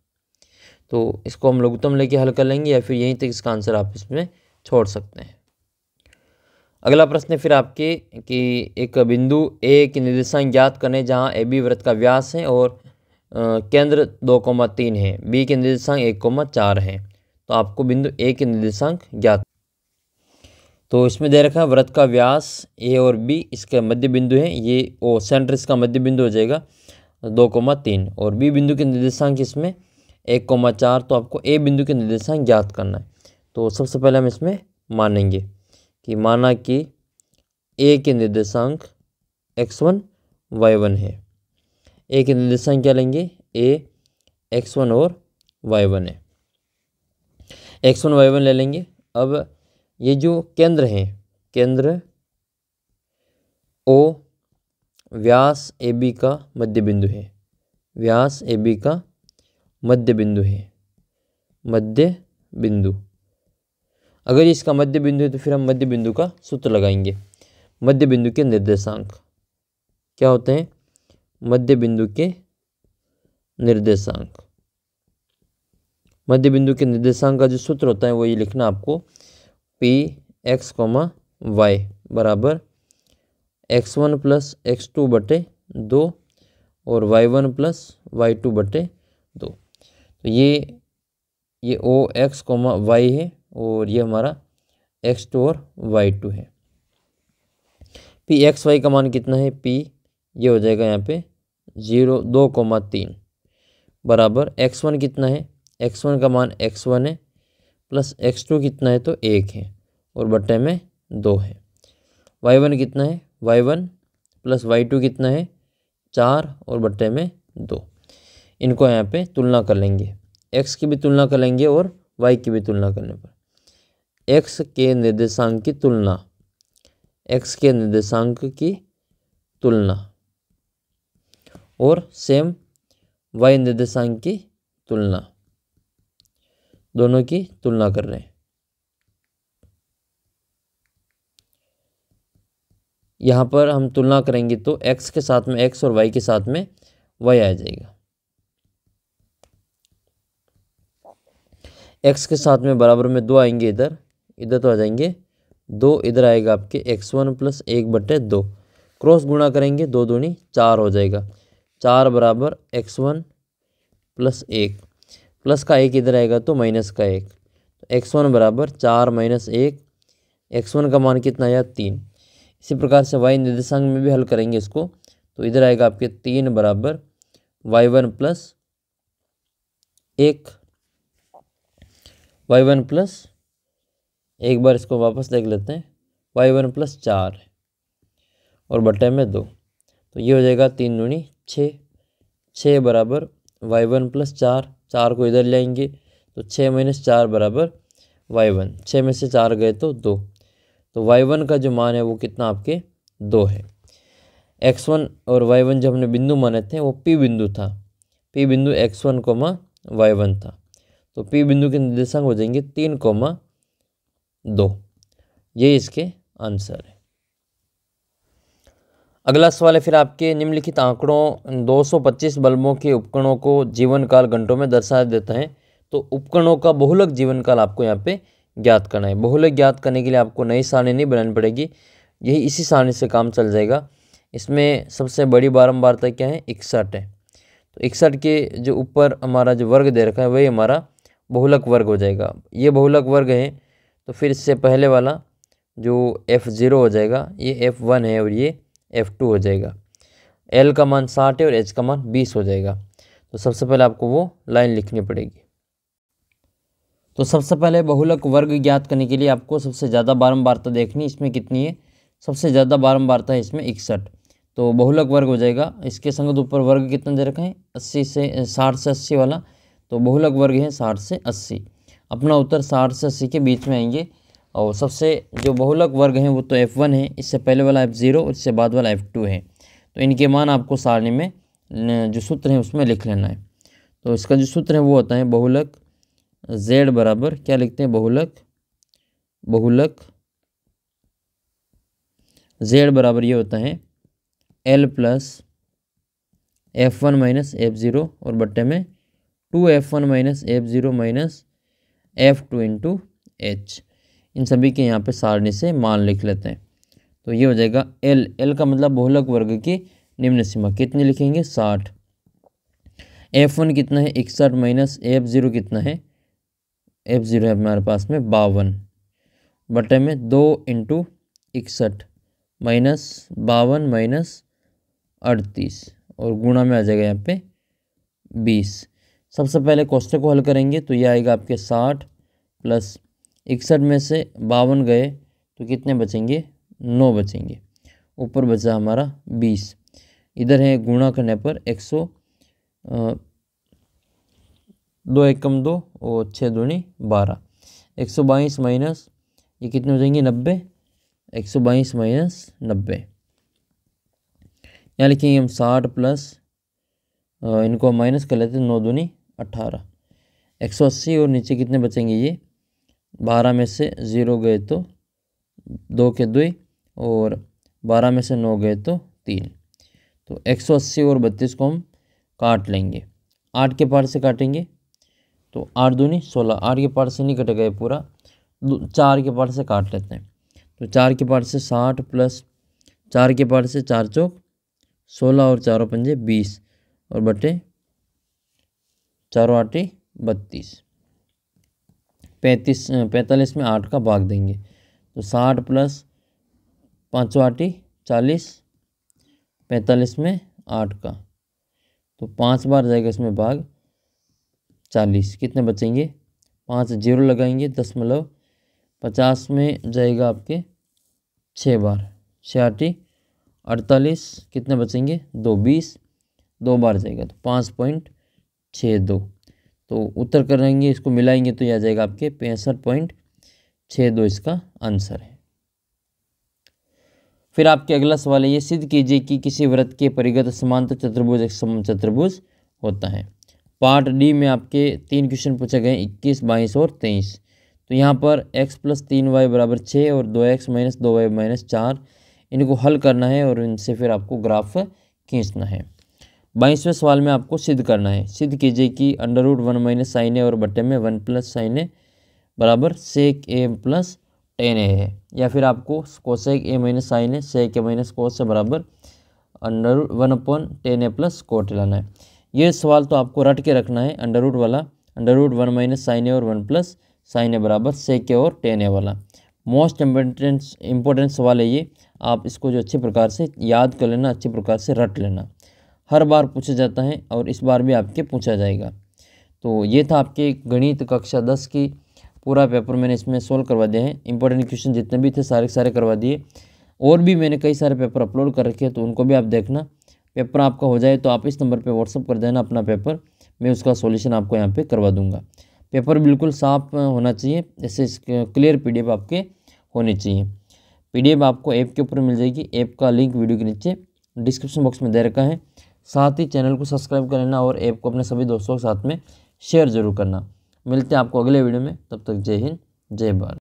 तो इसको हम लघुत्तम लेके हल कर लेंगे, या फिर यहीं तक इसका आंसर आप इसमें छोड़ सकते हैं। अगला प्रश्न है फिर आपके कि एक बिंदु ए की निर्देशांक ज्ञात करें जहां ए बी वृत्त का व्यास है और केंद्र 2,3 है, बी के निर्देशांक 1,4 है। तो आपको बिंदु ए के निर्देशांक ज्ञात। तो इसमें दे रखा है वृत्त का व्यास ए और बी इसके मध्य बिंदु है, ये ओ सेंटर इसका मध्य बिंदु हो जाएगा 2,3, और बी बिंदु के निर्देशांक इसमें 1,4। तो आपको ए बिंदु के निर्देशांक ज्ञात करना है। तो सबसे पहले हम इसमें मानेंगे कि माना कि ए के निर्देशांक x1 y1 है। ए के निर्देशांक क्या लेंगे, ए x1 और y1 है, x1 y1 ले लेंगे। अब ये जो केंद्र है, केंद्र ओ व्यास ए बी का मध्य बिंदु है, व्यास ए बी का मध्य बिंदु है, मध्य बिंदु। अगर इसका मध्य बिंदु है तो फिर हम मध्य बिंदु का सूत्र लगाएंगे। मध्य बिंदु के निर्देशांक क्या होते हैं, मध्य बिंदु के निर्देशांक, मध्य बिंदु के निर्देशांक का जो सूत्र होता है वो ये लिखना आपको, Px, y बराबर x1 + x2 बटे 2 और y1 + y2 बटे 2। तो ये OX, y है और ये हमारा x2 और y2 है। Px y का मान कितना है, P ये हो जाएगा यहाँ पे 2,3 बराबर x1 कितना है, x1 का मान x1 है प्लस x2 कितना है तो 1 है और बटे में 2 है। y1 कितना है, y1 + y2 कितना है 4 और बटे में 2। इनको यहाँ पे तुलना कर लेंगे, x की भी तुलना कर लेंगे और y की भी तुलना करने पर एक्स के निर्देशांक की तुलना, एक्स के निर्देशांक की तुलना, और सेम वाई निर्देशांक की तुलना, दोनों की तुलना कर रहे हैं। यहाँ पर हम तुलना करेंगे तो x के साथ में x और y के साथ में y आ जाएगा। x के साथ में बराबर में 2 आएंगे, इधर इधर तो आ जाएंगे 2, इधर आएगा आपके x1 + 1/2। क्रॉस गुणा करेंगे 2 दूनी 4 हो जाएगा। 4 बराबर x1 + 1, प्लस का 1 इधर आएगा तो माइनस का 1, तो x1 बराबर 4 - 1, x1 का मान कितना आया 3। इसी प्रकार से y निर्देशांक में भी हल करेंगे इसको, तो इधर आएगा आपके 3 बराबर y1 + 1, y1 + एक बार इसको वापस देख लेते हैं, y1 + 4 और बटे में 2, तो ये हो जाएगा 3 दूनी 6, 6 बराबर y1 + 4, 4 को इधर ले आएंगे तो 6 - 4 बराबर y1, 6 में से 4 गए तो 2, तो y1 का जो मान है वो कितना आपके 2 है। x1 और y1 जब हमने बिंदु माने थे वो P बिंदु था, P बिंदु x1, y1 था, तो P बिंदु के निर्देशांक हो जाएंगे 3, 2। ये इसके आंसर है। अगला सवाल है फिर आपके, निम्नलिखित आंकड़ों 225 बल्बों के उपकरणों को जीवन काल घंटों में दर्शा देता है, तो उपकरणों का बहुलक जीवन काल आपको यहाँ पे ज्ञात करना है। बहुलक ज्ञात करने के लिए आपको नई सारणी नहीं बनानी पड़ेगी, यही इसी सारणी से काम चल जाएगा। इसमें सबसे बड़ी बारंबारता क्या है 61 है, तो 61 के जो ऊपर हमारा जो वर्ग दे रखा है वही हमारा बहुलक वर्ग हो जाएगा। ये बहुलक वर्ग है, तो फिर इससे पहले वाला जो F0 हो जाएगा ये F1 है और ये F2 हो जाएगा। L का मान 60 है और H का मान 20 हो जाएगा। तो सबसे पहले आपको वो लाइन लिखनी पड़ेगी। तो सबसे पहले बहुलक वर्ग ज्ञात करने के लिए आपको सबसे ज़्यादा बारंबारता देखनी, इसमें कितनी है, सबसे ज़्यादा बारंबारता है इसमें 61, तो बहुलक वर्ग हो जाएगा। इसके संगत ऊपर वर्ग कितना दे रखा है 60 से 80 वाला, तो बहुलक वर्ग है 60 से 80। अपना उत्तर 60 से 80 के बीच में आएंगे। और सबसे जो बहुलक वर्ग हैं वो तो F1 है, इससे पहले वाला F0 और इससे बाद वाला F2 है, तो इनके मान आपको सारणी में जो सूत्र है उसमें लिख लेना है। तो इसका जो सूत्र है वो होता है बहुलक Z बराबर क्या लिखते हैं, बहुलक Z बराबर ये होता है L + F1 - F0 और बट्टे में 2F1 - F0 - F2 × H। इन सभी के यहाँ पे सारणी से मान लिख लेते हैं, तो ये हो जाएगा L का मतलब बहुलक वर्ग की निम्न सीमा कितनी लिखेंगे 60। F1 कितना है 61 - F0 कितना है, F0 है हमारे पास में 52 बटे में 2 × 61 -52 - 38 और गुणा में आ जाएगा यहाँ पे 20। सबसे पहले कोष्टक को हल करेंगे तो ये आएगा आपके 60 + 61 में से 52 गए तो कितने बचेंगे 9 बचेंगे, ऊपर बचा हमारा 20, इधर है गुणा करने पर 2 एकम 2 और 6 दूनी 12, 122 माइनस ये कितने हो जाएंगे 90, 122 माइनस 90, यहाँ लिखेंगे हम 60 प्लस इनको माइनस कर लेते हैं 9 दूनी 18, 180 और नीचे कितने बचेंगे ये 12 में से 0 गए तो 2 के 2 और 12 में से 9 गए तो 3, तो 180 और 32 को हम काट लेंगे, 8 के पार से काटेंगे तो 8 दूनी 16, 8 के पार से नहीं कटेगा ये पूरा, 4 के पार से काट लेते हैं, तो 4 के पार से 60 प्लस 4 के पार से 4 चौक 16 और 4 पंजे 20 और बटे 4 8 32, 45 में 8 का भाग देंगे तो 60 प्लस 5 8 40, 45 में 8 का तो 5 बार जाएगा इसमें भाग 40, कितने बचेंगे 5 0 लगाएंगे 10.50 में जाएगा आपके 6 बार 6 8 48, कितने बचेंगे 2 20, 2 बार जाएगा तो 5.62, तो उत्तर करेंगे इसको मिलाएंगे तो यह आ जाएगा आपके 65.46 6 2 इसका आंसर है। फिर आपके अगला सवाल है, ये सिद्ध कीजिए कि किसी वृत्त के परिगत समांतर चतुर्भुज एक समचतुर्भुज होता है। पार्ट डी में आपके 3 क्वेश्चन पूछे गए, 21, 22 और 23। तो यहाँ पर x + 3y = 6 और 2x - 2y - 4 इनको हल करना है और इनसे फिर आपको ग्राफ खींचना है। 22वें सवाल में आपको सिद्ध करना है, सिद्ध कीजिए कि √1 - sin a और बट्टे में 1 + sin a बराबर sec a + tan a है, या फिर आपको cosec a - sin a sec a - cos a बराबर √1/tan a + cot लाना है। ये सवाल तो आपको रट के रखना है, अंडर वाला √1 - sin a और 1 + sin a बराबर sec a और tan a वाला मोस्ट इम्पोर्टेंट सवाल है ये। आप इसको जो अच्छे प्रकार से याद कर लेना, अच्छे प्रकार से रट लेना, हर बार पूछा जाता है और इस बार भी आपके पूछा जाएगा। तो ये था आपके गणित कक्षा 10 की पूरा पेपर मैंने इसमें सोल्व करवा दिया है। इंपॉर्टेंट क्वेश्चन जितने भी थे सारे सारे करवा दिए, और भी मैंने कई सारे पेपर अपलोड कर रखे हैं, तो उनको भी आप देखना। पेपर आपका हो जाए तो आप इस नंबर पे व्हाट्सअप कर देना अपना पेपर, मैं उसका सॉल्यूशन आपको यहाँ पे करवा दूंगा। पेपर बिल्कुल साफ होना चाहिए, जैसे क्लियर PDF आपके होनी चाहिए। PDF आपको ऐप के ऊपर मिल जाएगी, ऐप का लिंक वीडियो के नीचे डिस्क्रिप्शन बॉक्स में दे रखा है। साथ ही चैनल को सब्सक्राइब कर लेना और ऐप को अपने सभी दोस्तों के साथ में शेयर जरूर करना। मिलते हैं आपको अगले वीडियो में, तब तक जय हिंद जय भारत।